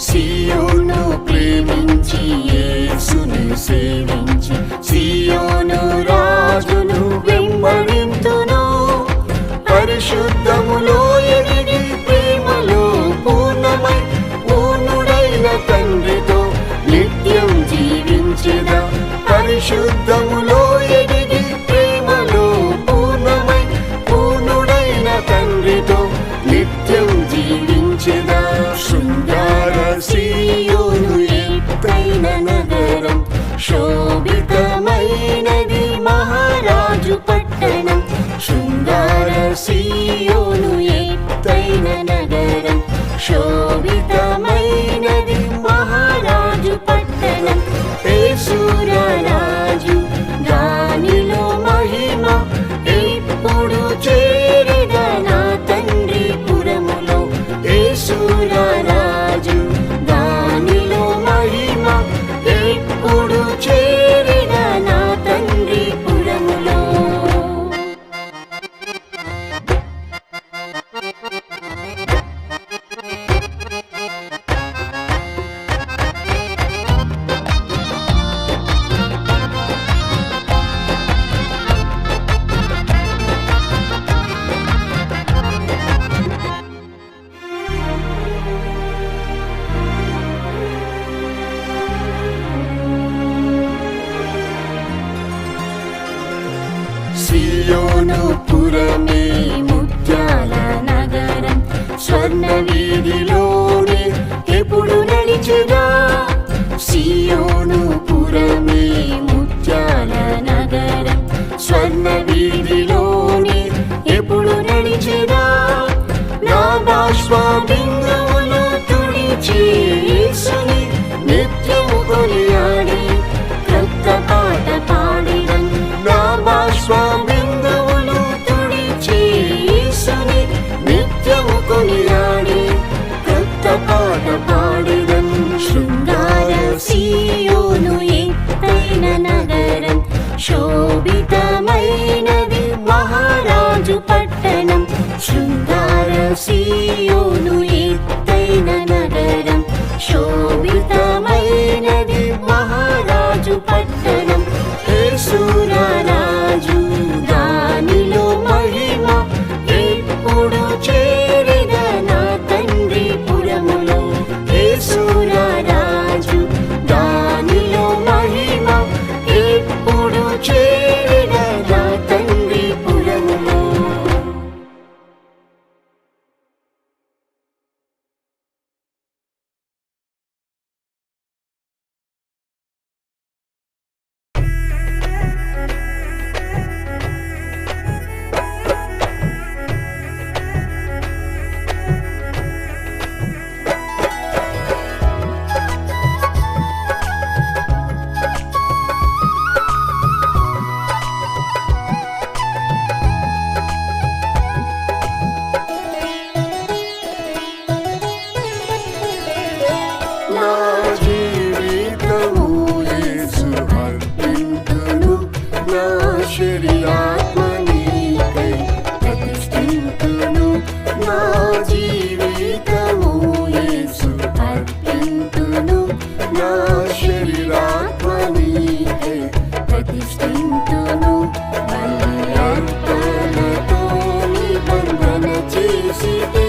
Speaker 2: సీయోను ప్రేమించి యేసుని సేవించి సీయోను రాజును వెంబడింతును. పరిశుద్ధములో ఎదిగి ప్రేమలో పూర్ణమై పూర్ణుడైన తండ్రితో నిత్యం జీవించెదా. పరిశుద్ధములో ఎదిగి ప్రేమలో పూర్ణమై పూర్ణ ఎత్తైన నగరం, శోభితమైనది మహారాజు పట్టణం. శృంగార సీయోను ఎత్తైన నగరం, శోభితమైనది మహారాజు పట్టణం. యేసురాజు దానిలో మహిమ, ఎప్పుడు చేరిన నా తండ్రి పురములో. యేసురాజు దానిలో మహిమ, ఎప్పుడు చేరిన నా తండ్రి పురములో. సియోను పురమే ముత్యాల నగరం, స్వర్ణ వీధిలోనే ఎప్పుడు నడిచెదా. సియోను పురమే ముత్యాల నగరం, స్వర్ణ వీధిలోనే ఎప్పుడు నడిచెదా. నా బాష్ప బిందువులు తుడిచి యేసుని నిత్యము కొనియాడి క్రొత్త పాట పాడిదన్. నా బాష్ప బిందువులు తుడిచి యేసుని నిత్యము కొనియాడి క్రొత్త పాట పాడిదన్. శృంగార సీయోను ఎత్తైన నగరం, శోభితమైనది మహారాజు పట్టణం. శృంగార సీయోను ఎత్తైన నగరం, శోభితమైనది మహారాజు పట్టణం. యేసురాజు దానిలో మహిమ, ఎప్పుడు చేరిన నా తండ్రి పురములో. యేసురాజు దానిలో మహిమ, ఎప్పుడు చేరిన నా తండ్రి పురములో. నా జీవితము యేసు అర్పింతును, నా శరీరాత్మ నీకై ప్రతిష్ఠింతును. నా జీవితము యేసు అర్పింతును, నా శరీరాత్మ నీకై ప్రతిష్ఠింతును. బలి అర్పణతో నిబంధన చేసితే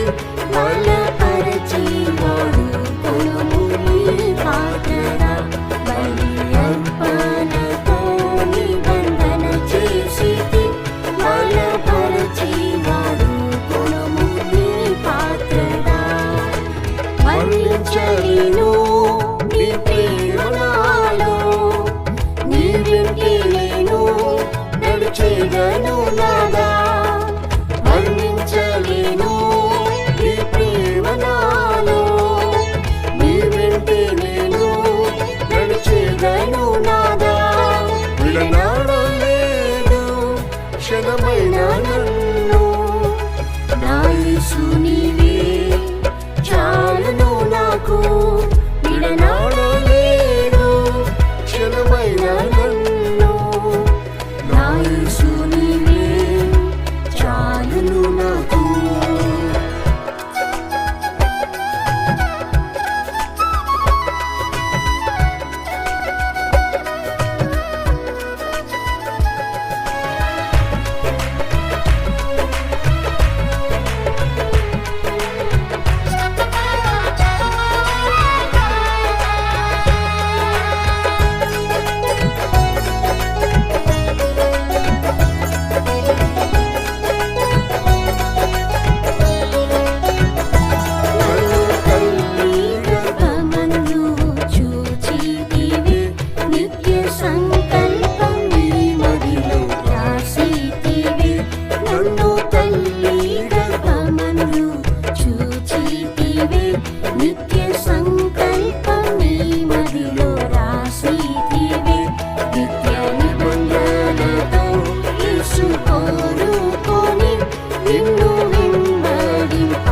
Speaker 2: బలపరచి వాడు కొనుము నీ పాత్ర. బలి అర్పణతో నిబంధన చేసితే బలపరచి వాడు కొనుము నీ పాత్ర. వర్ణించలేను నీ ప్రేమ నాలో, నీ వెంటే నేను నడిచేదను నాదా. వర్ణించలేను నీ ప్రేమ నాలో, నీ వెంటే నేను నడిచేదను నాదా. విడనాడలేదు క్షణమైన నన్ను, నా యేసు నీవే చాలును నాకు. విడనాడలేదు క్షణమైన నన్ను, నా యేసు నీవే నిత్య సంకల్పం నీ మదిలో రాసితివే. నిత్య నిబంధనతో యేసు కోరుకొని నిన్ను వెంబడింపదయతో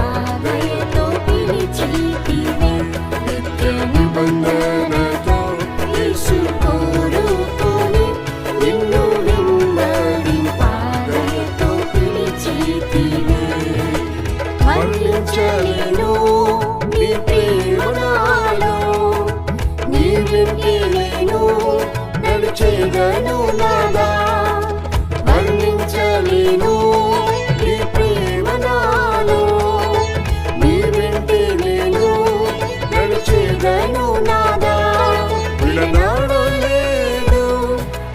Speaker 2: పిలిచితివే. నిత్య నిబంధనతో యేసు కోరుకొని నిన్ను వెంబడింపదయతో పిలిచితివే. వర్ణించలేను నీ ప్రేమ నాలో, నీ వెంటే నేను నడిచేదను నాదా. వర్ణించలేను నీ ప్రేమ నాలో, నీ వెంటే నేను నడిచేదను నాదా. విడనాడలేదు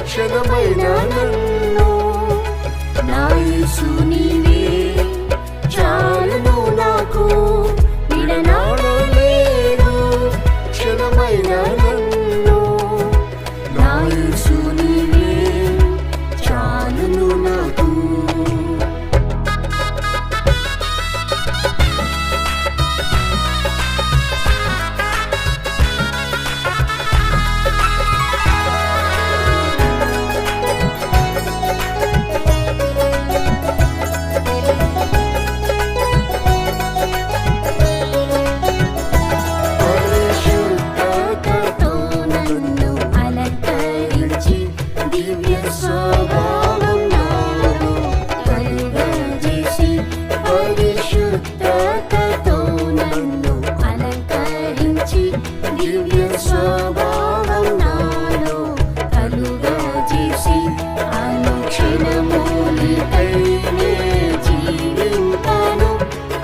Speaker 2: క్షణమైన నన్ను, నా యేసు నీవే చాలును నాకు. విడనాడలేదు క్షణమైన నన్ను, నా యేసు నీవే చాలును నాకు. పరిశుద్ధతతో నన్ను అలంకరించి దివ్య స్వభావం నాలో కలుగజేసి. పరిశుద్ధతతో నన్ను అలంకరించి దివ్య స్వభావం నాలో కలుగజేసి. అనుక్షణము నీకై నే జీవింపను,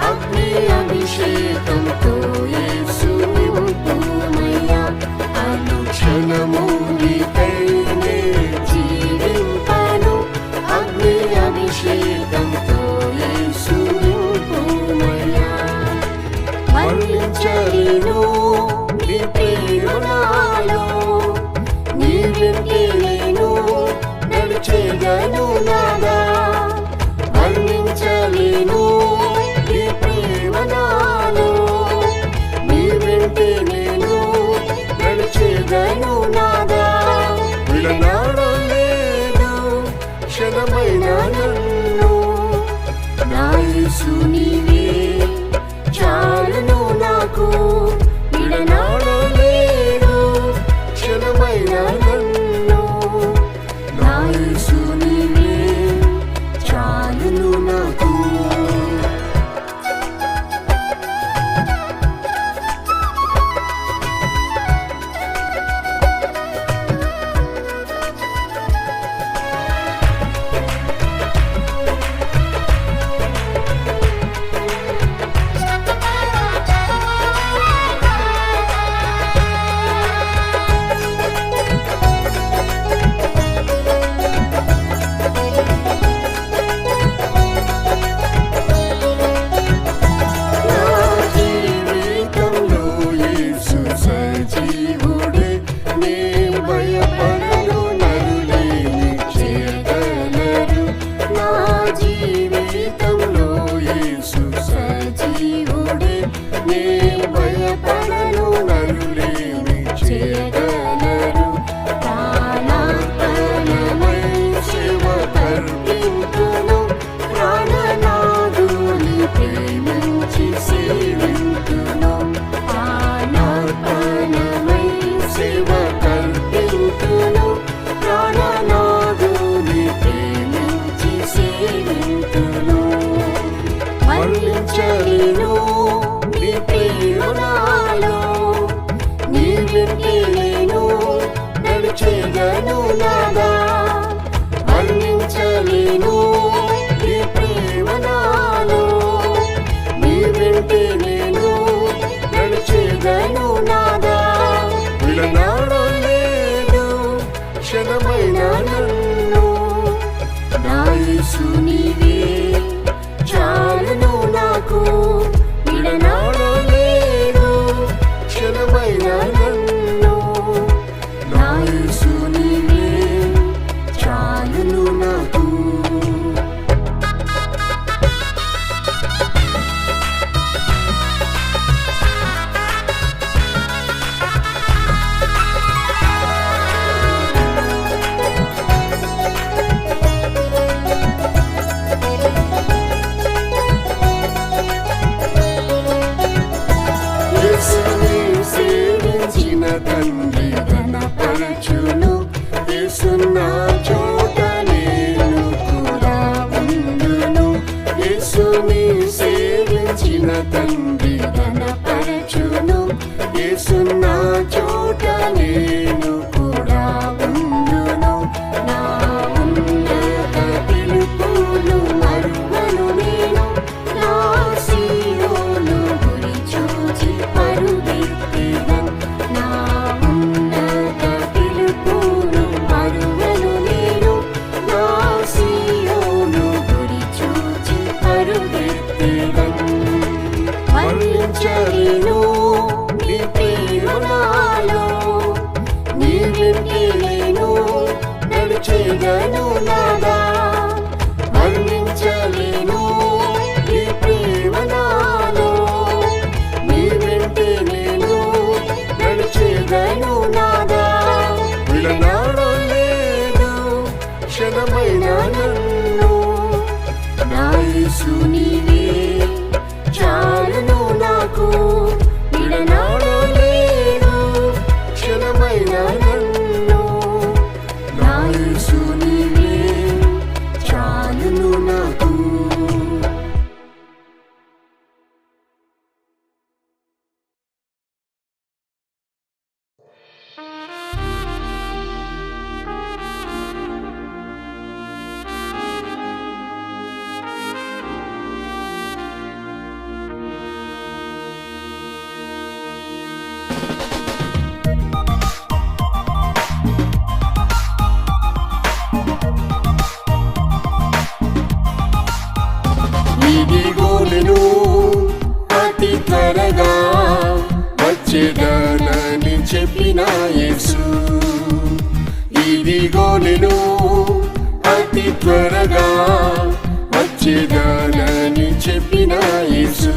Speaker 2: అగ్ని అభిషేకంతో యేసు నింపుమయ్యా. అనుక్షణము నీకై నే జీవింపను, అగ్ని అభిషేకంతో యేసు నింపుమయ్యా. వర్ణించలేను నీ ప్రేమ నాలో, నీ వెంటే నేను నడిచేదను నాదా. వర్ణించలేను నీ ప్రేమ నాలో, నీ వెంటే నేను నడిచేదను నాదా. విడనాడలేదు క్షణమైన నన్ను, నా యేసు నీవే చాలును నాకు. విడనాడలేదు క్షణమైన నన్ను, నా యేసు నీవే చాలును నాకు. నా జీవితంలో యేసు సజీవుడే, నే భయపడను నరులేమి చేయగలరు. నా జీవితంలో యేసు సజీవుడే, నే భయపడను నరులేమి చేయగలరు. ప్రాణార్పణమై సేవ కర్పింతును, ప్రాణనాథుని ప్రేమించి సేవింతును. ప్రాణార్పణమై సేవ కర్పింతును, ప్రాణనాథుని ప్రేమించి సేవింతును. వర్ణించలేను నీ ప్రేమ నాలో, నీ వెంటే నేను నడిచేదను నాదా. వర్ణించలేను నీ ప్రేమ నాలో, నీ వెంటే నేను నడిచేదను నాదా. విడనాడలేదు క్షణమైన నన్ను, నా యేసు నీవే చాలును నాకు. విడనాడలేదు క్షణమైన నన్ను, నా యేసు నీవే చాలును నాకు.
Speaker 3: తండ్రి ఘనపరచును. యేసున్న చోట నేను కూడా ఉండును. యేసుని సేవించిన తండ్రి ఘనపరచును. యేసున్న చోట నేను కూడా ఉండును. నా ఉన్నత పిలుపును మరువను నేను. నా సీయోను గురి చూచి పరుగెత్తెదను. నా ఉన్నత పిలుపును మరువను నేను. నా సీయోను గురి చూచి పరుగెత్తెదను. వర్ణించలేను నీ ప్రేమ నాలో. నీ వెంటే నేను నడిచెదను నాదా. వర్ణించలేను నీ ప్రేమ నాలో. నీ వెంటే నేను నడిచెదను నాదా. విడనాడలేదు క్షణమైన నన్ను. నా యేసు నీవే చాలును నాకు. విడనాడలేదు క్షణమైన నన్ను. నా యేసు నీవే చాలును నాకు. ఇదిగో నేను అతి త్వరగా వచ్చేదనని చెప్పిన యేసు. ఇదిగో నేను అతి త్వరగా వచ్చేదనని చెప్పిన యేసు.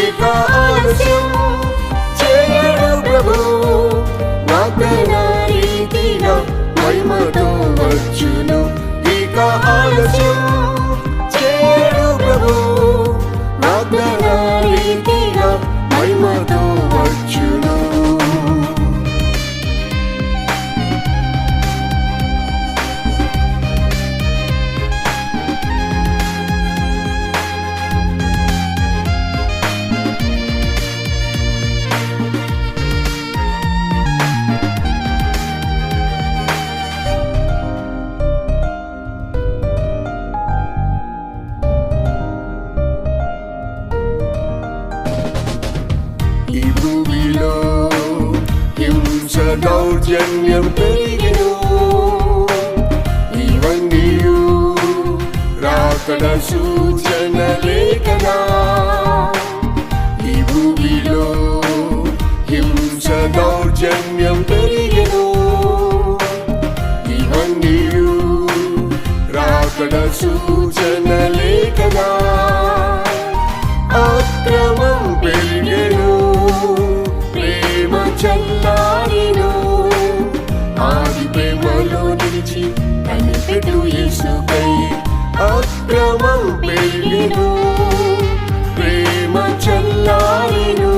Speaker 3: ఇక ఆలస్యం చేయడు ప్రభు. వాగ్దాన రీతిగా మహిమతో వచ్చును. ఇక ఆలస్యం చేయడు ప్రభు. వాగ్దాన రీతిగా మహిమతో వచ్చును. ఈ భూమిలో హింస దౌర్జన్యం పెరిగెను. ఇవన్నీయు రాకడ సూచనలే కదా. ఈ భూమిలో హింస దౌర్జన్యం పెరిగెను. ఇవన్నీయు రాకడ సూచనలే కదా. అక్రమం పెరిగెను. ప్రేమ చల్లారెను. ఆది ప్రేమలో నిలిచి కనిపెట్టు యేసుకై. అక్రమం పెరిగెను. ప్రేమ చల్లారెను.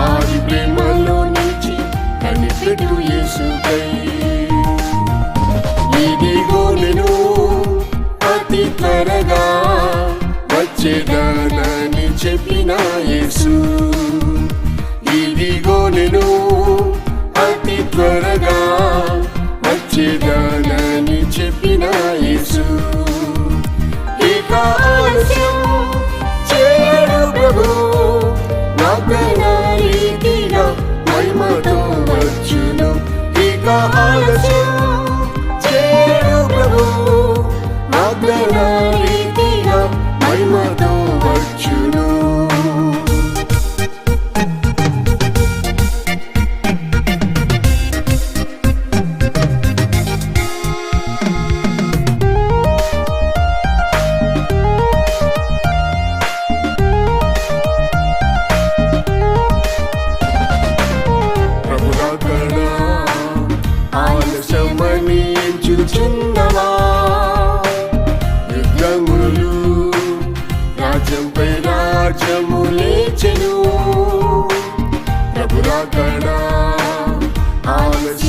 Speaker 3: ఆది ప్రేమలో నిలిచి కనిపెట్టు యేసుకై. ఇదిగో నేను అతి త్వరగా వచ్చేదనని చెప్పిన యేసు. ఇదిగో నేను అతి త్వరగా వచ్చేదనని చెప్పిన యేసు. ఇక ఆలస్యం చేయడు ప్రభు. వాగ్దాన రీతిగా మహిమతో వచ్చును. ఇక ఆలస్యం చేయడు ప్రభు. వాగ్దాన రీతిగా మహిమతో వచ్చును. ఆలస్యమని ఎంచుచున్నవా? యుద్ధము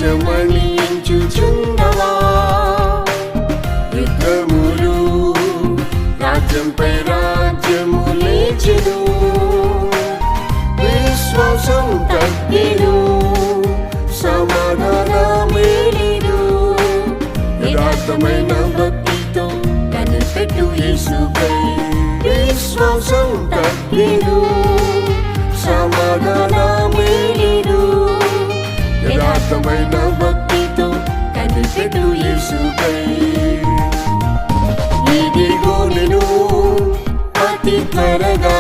Speaker 3: నాశమని ఎంచుచున్నవా? యుద్ధములు రాజ్యంపై రాజ్యము లేచెను, విశ్వాసం తగ్గెను, సమాధానమేలెను. యథార్థమైన భక్తితో కనిపెట్టు యేసుకై, విశ్వాసం తగ్గెను, సమాధానమేలెను. యథార్థమైన భక్తితో కనిపెట్టు యేసుకై. ఇదిగో నేను అతి త్వరగా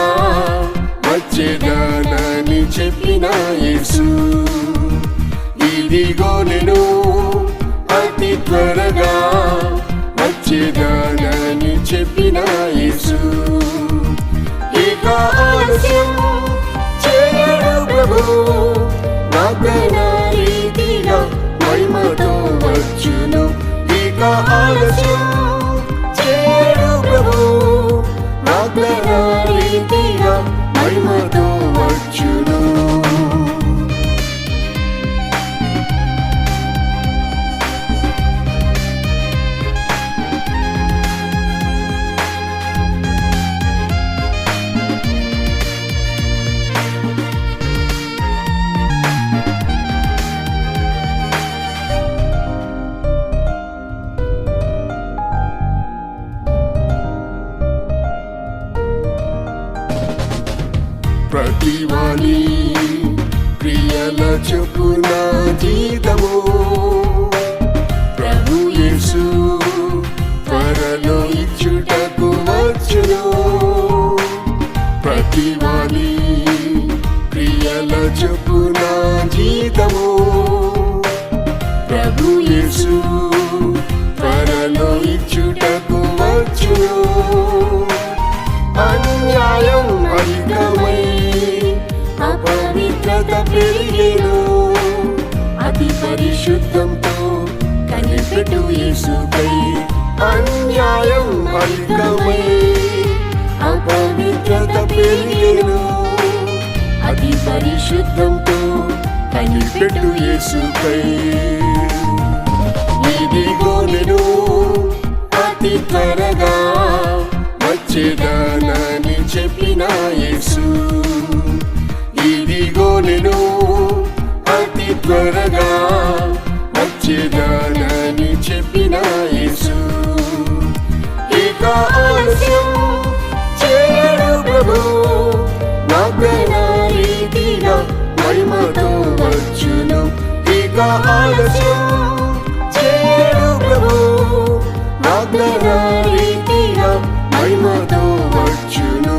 Speaker 3: వచ్చేదానని చెప్పిన యేసు, ఇదిగో నేను అతి త్వరగా వచ్చేదానని చెప్పిన యేసు. ఇక ఆలస్యం చేయడు ప్రభు, వాగ్దాన రీతిగా మహిమతో వచ్చును. ఇక ఆలస్యం చేయడు ప్రభు, వాగ్దాన రీతిగా మహిమతో వచ్చును. ప్రతివాని క్రియల చొప్పున జీతము ప్రభు యేసు త్వరలో ఇచ్చుటకు వచ్చును. ప్రతివాని క్రియల చొప్పున జీతము ప్రభు యేసు త్వరలో ఇచ్చుటకు వచ్చును. అన్యాయం అధికమై అపవిత్రత పెరిగెను, అతి పరిశుద్ధంతో కనిపెట్టు యేసుకై. అన్యాయం అధికమై అపవిత్రత పెరిగెను, అతి పరిశుద్ధంతో కనిపెట్టు యేసుకై. ఇదిగో నేను అతి త్వరగా వచ్చేదానని చెప్పిన యేసు, ఇదిగో నేను అతి త్వరగా వచ్చేదానని చెప్పిన యేసు. ఇక ఆలస్యం చేయడు ప్రభు, వాగ్దాన రీతిగా మహిమతో వచ్చును. ఇక ఆలస్యం చేయడు ప్రభు, వాగ్దాన రీతిగా మహిమతో వచ్చును.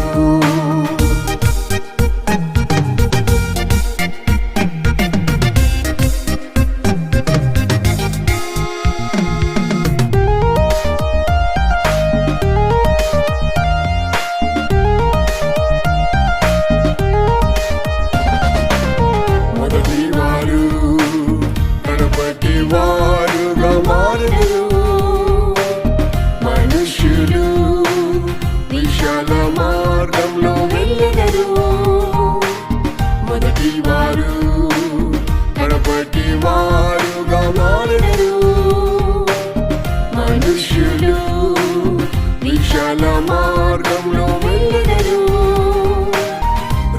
Speaker 3: మొదటి వారు కడపటి వారుగా మారుదురు, మనుష్యులు విశాల మార్గంలో వెళ్ళెదరు. మొదటి వారు కడపటి వారుగా మారెదరు, మనుష్యులు విశాల మార్గంలో వెళ్ళెదరు.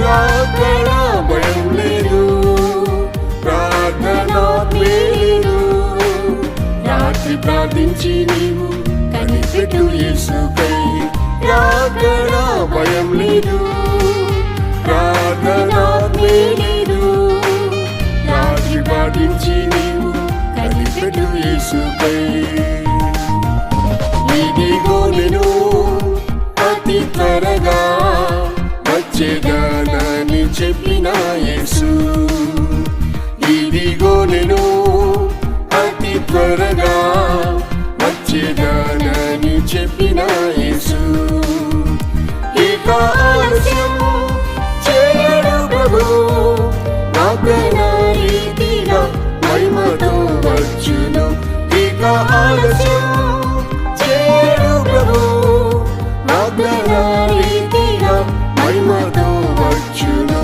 Speaker 3: రాకడ భయం లేదు, ప్రార్థన లేదు, రాత్రి ప్రార్థించి నీవు కనిపెట్టు యేసుకై. రాకడ భయం లేదు, ప్రార్థన లేదు, రాత్రి ప్రార్థించి నీవు కనిపెట్టు యేసుకై. ఇదిగో నేను అతి త్వరగా వచ్చేదానని చెప్పిన యేసు, ఇదిగో నేను అతి త్వరగా వచ్చేదానని చెప్పిన యేసు. ఇక ఆలస్యం చేయడు ప్రభు, వాగ్దాన రీతిగా మహిమతో వచ్చును. ఇక ఆలస్యం చేయడు ప్రభు, వాగ్దాన రీతిగా మహిమతో వచ్చును.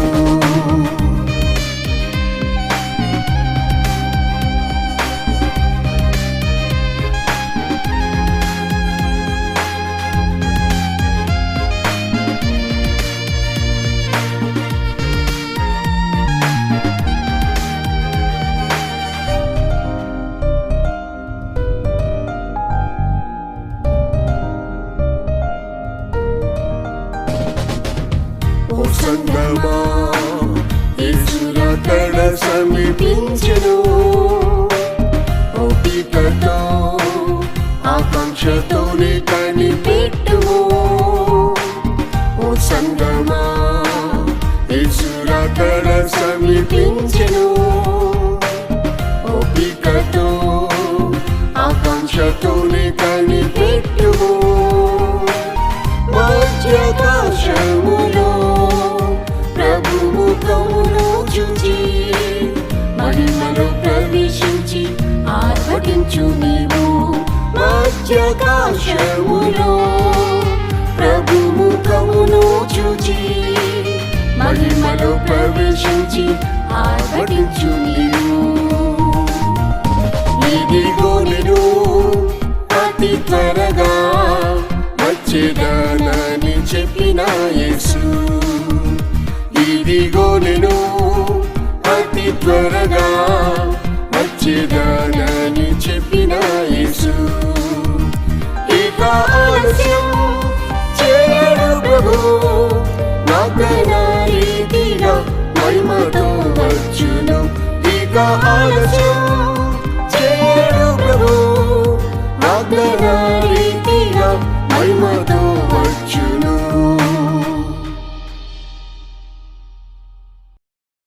Speaker 3: సమీపించెను. ఓపికతో ఆకాంక్షతోనే కనిపెట్టుము. ఓ సంగమా, యేసు రాకడ సమీపించెను. ఓపికతో ఆకాంక్షతోనే కనిపెట్టుము. మధ్యాకాశములో ప్రభు ముఖమును చూచి మహిమలో ప్రవేశించి ఆర్భటించు నీవు. మధ్యాకాశములో ప్రభు ముఖమును చూచి మహిమలో ప్రవేశించి ఆర్భటించు నీవు. ఇదిగో నేను అతి త్వరగా వచ్చేదానని చెప్పిన యేసు. ఇదిగో నేను అతి త్వరగా వచ్చేదానని చెప్పిన యేసు. ఇక ఆలస్యం చేయడు ప్రభు, వాగ్దాన రీతిగా మహిమతో వచ్చును. ఇక ఆలస్యం చేయడు ప్రభు, వాగ్దాన రీతిగా మహిమతో వచ్చును.